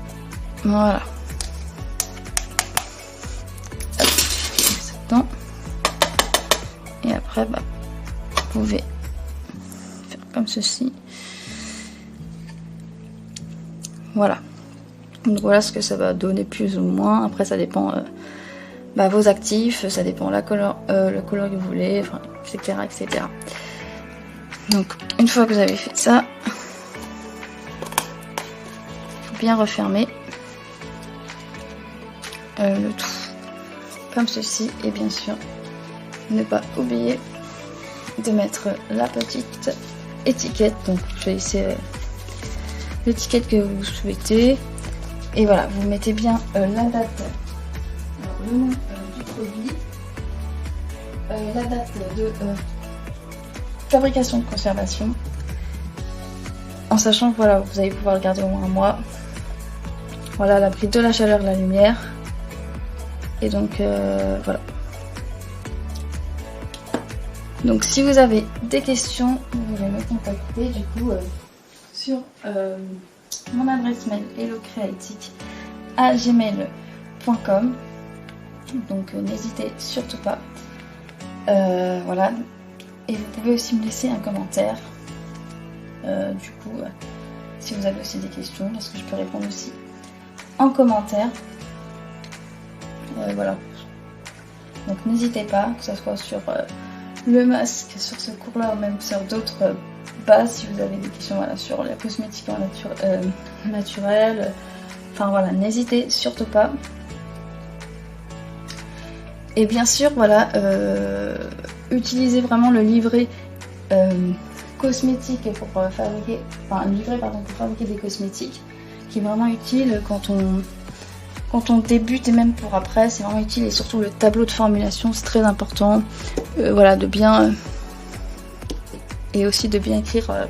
Voilà. Hop. Ça dedans. Et après, bah, vous pouvez faire comme ceci. Voilà. Donc voilà ce que ça va donner plus ou moins. Après, ça dépend vos actifs, ça dépend le couleur que vous voulez, enfin, etc., etc. Donc une fois que vous avez fait ça, il faut bien refermer le tout comme ceci, et bien sûr ne pas oublier de mettre la petite étiquette. Donc je vais laisser l'étiquette que vous souhaitez, et voilà, vous mettez bien la date, alors, le nom du produit, la date de fabrication de conservation, en sachant que voilà, vous allez pouvoir le garder au moins un mois, voilà, à l'abri de la chaleur, de la lumière. Et donc voilà. Donc si vous avez des questions, vous pouvez me contacter du coup sur mon adresse mail hellocreatic@gmail.com. Donc n'hésitez surtout pas. Voilà. Et vous pouvez aussi me laisser un commentaire. Du coup, si vous avez aussi des questions, parce que je peux répondre aussi en commentaire. Voilà. Donc n'hésitez pas, que ce soit sur le masque, sur ce cours-là, ou même sur d'autres bases, si vous avez des questions, voilà, sur la cosmétique naturelle. Enfin voilà, n'hésitez surtout pas. Et bien sûr, voilà, utilisez vraiment le livret cosmétique pour fabriquer, enfin un livret pardon, pour fabriquer des cosmétiques, qui est vraiment utile quand on débute et même pour après, c'est vraiment utile. Et surtout le tableau de formulation, c'est très important. Voilà, de bien et aussi de bien écrire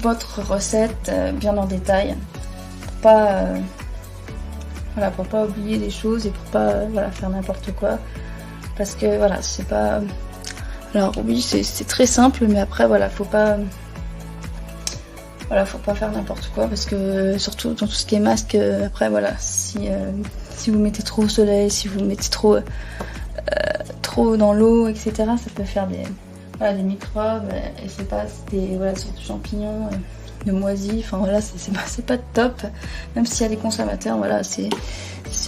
votre recette bien en détail, pour pas voilà, pour pas oublier des choses et pour pas voilà, faire n'importe quoi, parce que voilà, c'est pas, alors oui, c'est très simple, mais après voilà, faut pas faire n'importe quoi, parce que surtout dans tout ce qui est masque, après voilà, si vous mettez trop au soleil, si vous mettez trop dans l'eau, etc., ça peut faire des microbes, et c'est pas des sortes de champignons, de moisis, enfin voilà, c'est pas top, même s'il y a des conservateurs, voilà, c'est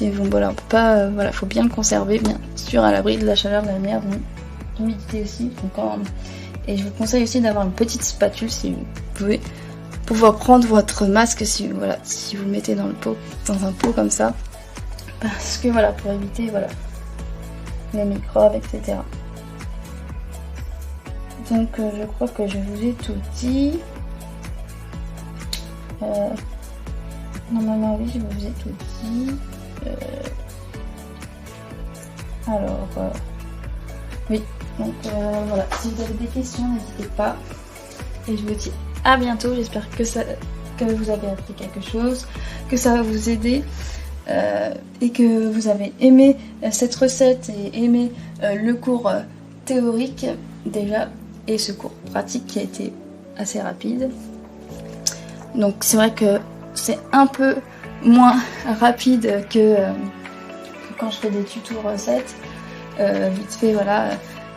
bon, voilà, on peut pas, voilà, faut bien le conserver, bien sûr, à l'abri de la chaleur, de la lumière, de l'humidité aussi. Donc, et je vous conseille aussi d'avoir une petite spatule, si vous pouvez pouvoir prendre votre masque, si vous le mettez dans un pot comme ça, parce que voilà, pour éviter voilà les microbes, etc. Donc je crois que je vous ai tout dit. Normalement oui, je vous ai tout dit. Alors oui, donc voilà, si vous avez des questions, n'hésitez pas, et je vous dis à bientôt. J'espère que vous avez appris quelque chose, que ça va vous aider, et que vous avez aimé cette recette et aimé le cours théorique déjà, et ce cours pratique qui a été assez rapide. Donc c'est vrai que c'est un peu moins rapide que quand je fais des tutos recettes, vite fait, voilà.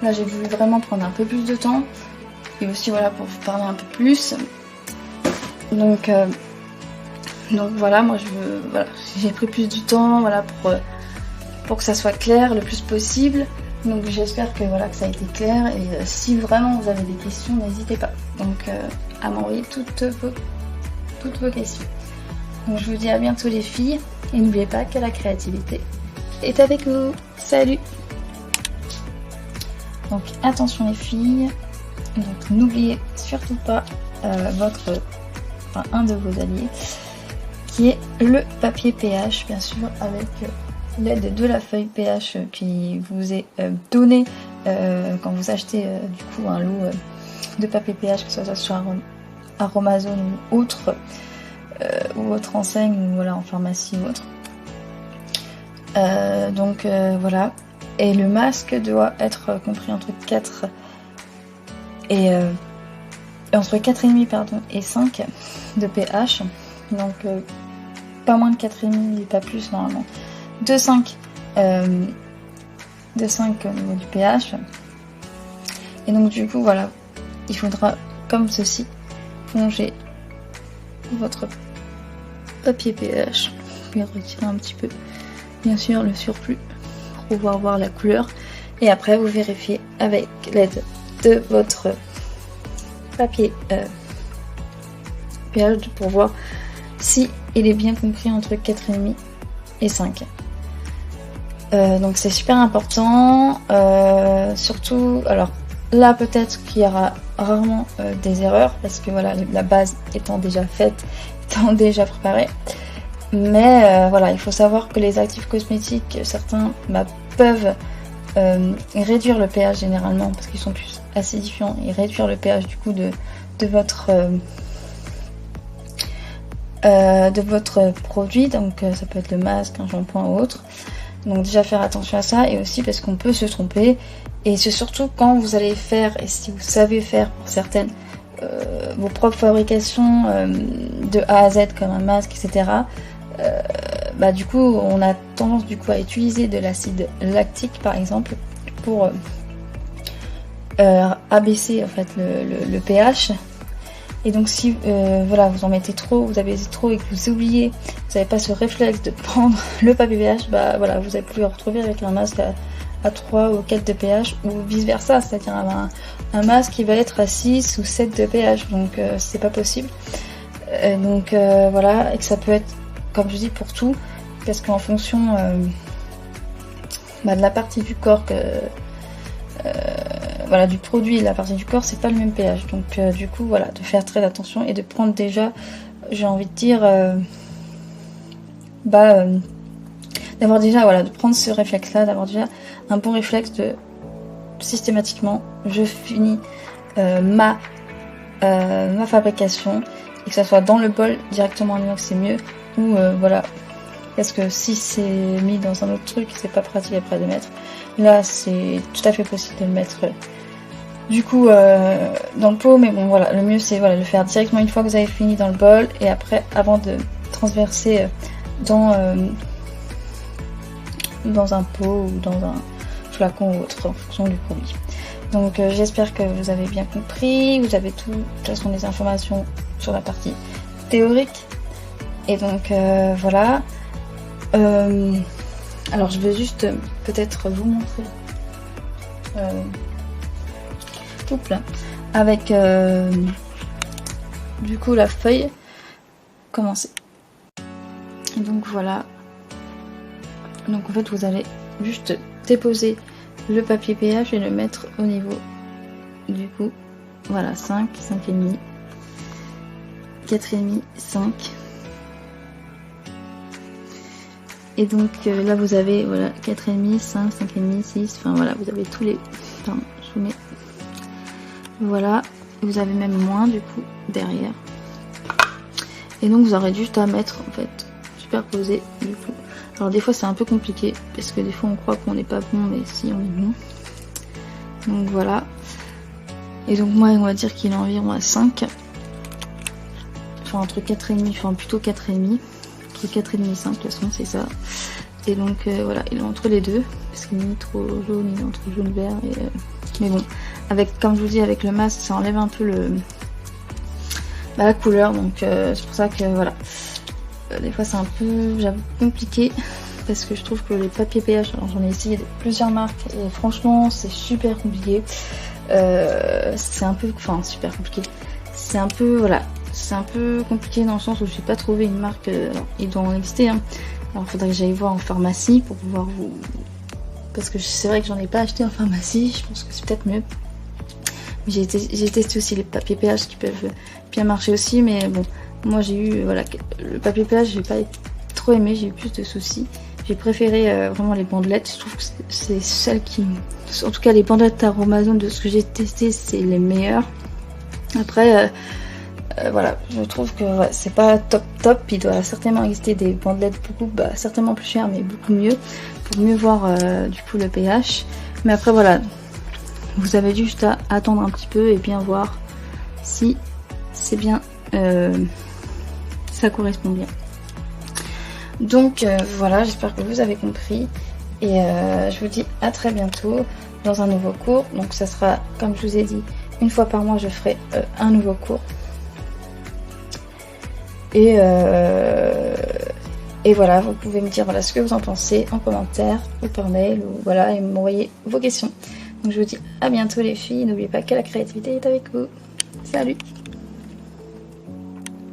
Là j'ai voulu vraiment prendre un peu plus de temps, et aussi voilà, pour vous parler un peu plus. Donc voilà, moi j'ai pris plus du temps, voilà, pour que ça soit clair le plus possible. Donc j'espère que voilà, que ça a été clair, et si vraiment vous avez des questions, n'hésitez pas donc à m'envoyer toutes vos questions. Donc je vous dis à bientôt les filles, et n'oubliez pas que la créativité est avec vous. Salut! Donc attention les filles, donc n'oubliez surtout pas un de vos alliés, qui est le papier pH, bien sûr, avec l'aide de la feuille pH qui vous est donnée quand vous achetez du coup un lot de papier pH, que ce soit sur Aromazone ou autre enseigne, ou voilà, en pharmacie ou autre. Donc voilà, et le masque doit être compris entre 4 et entre 4,5 pardon et 5 de pH, donc pas moins de 4,5 et pas plus normalement, de 5 au niveau du pH. Et donc du coup voilà, il faudra comme ceci plonger votre papier pH, puis retirer un petit peu bien sûr le surplus pour pouvoir voir la couleur, et après vous vérifiez avec l'aide de votre papier pH pour voir si il est bien compris entre 4,5 et 5. Donc c'est super important, surtout, alors là peut-être qu'il y aura rarement des erreurs parce que voilà, la base étant déjà faite, étant déjà préparée, mais voilà, il faut savoir que les actifs cosmétiques, certains peuvent réduire le pH généralement parce qu'ils sont plus acidifiants et réduire le pH du coup de votre produit, donc ça peut être le masque, un shampoing ou autre. Donc déjà faire attention à ça, et aussi parce qu'on peut se tromper, et c'est surtout quand vous allez faire, et si vous savez faire pour certaines vos propres fabrications de A à Z comme un masque, etc. Du coup on a tendance du coup à utiliser de l'acide lactique par exemple pour abaisser en fait le pH. Et donc si voilà, vous en mettez trop, vous abaissez trop et que vous oubliez, vous n'avez pas ce réflexe de prendre le papier pH, voilà, vous allez plus le retrouver avec un masque à 3 ou 4 de pH, ou vice versa, c'est-à-dire un masque qui va être à 6 ou 7 de pH, donc c'est pas possible. Voilà, et que ça peut être, comme je dis, pour tout, parce qu'en fonction de la partie du corps voilà, du produit et de la partie du corps, c'est pas le même pH. Donc du coup voilà, de faire très attention et de prendre déjà, j'ai envie de dire, d'avoir déjà, voilà, de prendre ce réflexe là, d'avoir déjà un bon réflexe de systématiquement je finis ma fabrication, et que ça soit dans le bol directement en inox, c'est mieux, ou voilà, parce que si c'est mis dans un autre truc, c'est pas pratique après de mettre. Là c'est tout à fait possible de le mettre du coup dans le pot, mais bon voilà, le mieux c'est voilà, le faire directement une fois que vous avez fini dans le bol, et après avant de transverser dans un pot ou dans un flacon ou autre en fonction du produit. Donc j'espère que vous avez bien compris, vous avez de toute façon les informations sur la partie théorique, et donc voilà. Alors je vais juste peut-être vous montrer avec du coup la feuille commencer. Donc voilà, donc en fait vous allez juste déposer le papier pH et le mettre au niveau du coup, voilà, 5, 5,5, 4,5, 5. Et donc là vous avez voilà 4,5, 5, 5,5, 6, enfin voilà, vous avez tous les... Pardon, je vous mets... Voilà, vous avez même moins du coup derrière. Et donc vous aurez juste à mettre en fait superposer du coup. Alors des fois c'est un peu compliqué parce que des fois on croit qu'on n'est pas bon, mais si on est bon. Donc voilà. Et donc moi on va dire qu'il est environ à 5. Enfin entre 4,5, enfin plutôt 4,5. Entre 4,5 et 5 de toute façon c'est ça. Et donc voilà, il est entre les deux. Parce qu'il est ni trop jaune, ni entre jaune vert. Et, mais bon, avec, comme je vous dis, avec le masque ça enlève un peu la couleur. Donc c'est pour ça que voilà. Des fois c'est un peu, j'avoue, compliqué. Parce que je trouve que les papiers pH, alors j'en ai essayé de plusieurs marques. Et franchement c'est super compliqué. C'est un peu, enfin super compliqué. C'est un peu, voilà. C'est un peu compliqué dans le sens où je n'ai pas trouvé une marque, alors, il doit en exister, hein. Alors il faudrait que j'aille voir en pharmacie pour pouvoir vous... Parce que c'est vrai que j'en ai pas acheté en pharmacie, je pense que c'est peut-être mieux. J'ai testé aussi les papiers pH qui peuvent bien marcher aussi, mais bon, moi j'ai eu, voilà, le papier pH j'ai pas trop aimé, j'ai eu plus de soucis. J'ai préféré vraiment les bandelettes, je trouve que c'est celles qui... En tout cas les bandelettes Aromazone de ce que j'ai testé, c'est les meilleures. Après... voilà, je trouve que ouais, c'est pas top, il doit certainement exister des bandelettes beaucoup, certainement plus chères mais beaucoup mieux, pour mieux voir du coup le pH. Mais après voilà, vous avez juste à attendre un petit peu et bien voir si c'est bien, ça correspond bien. Donc voilà, j'espère que vous avez compris, et je vous dis à très bientôt dans un nouveau cours. Donc ça sera, comme je vous ai dit, une fois par mois je ferai un nouveau cours. Et voilà, vous pouvez me dire voilà, ce que vous en pensez en commentaire ou par mail, ou voilà, et m'envoyer vos questions. Donc je vous dis à bientôt les filles, n'oubliez pas que la créativité est avec vous. Salut!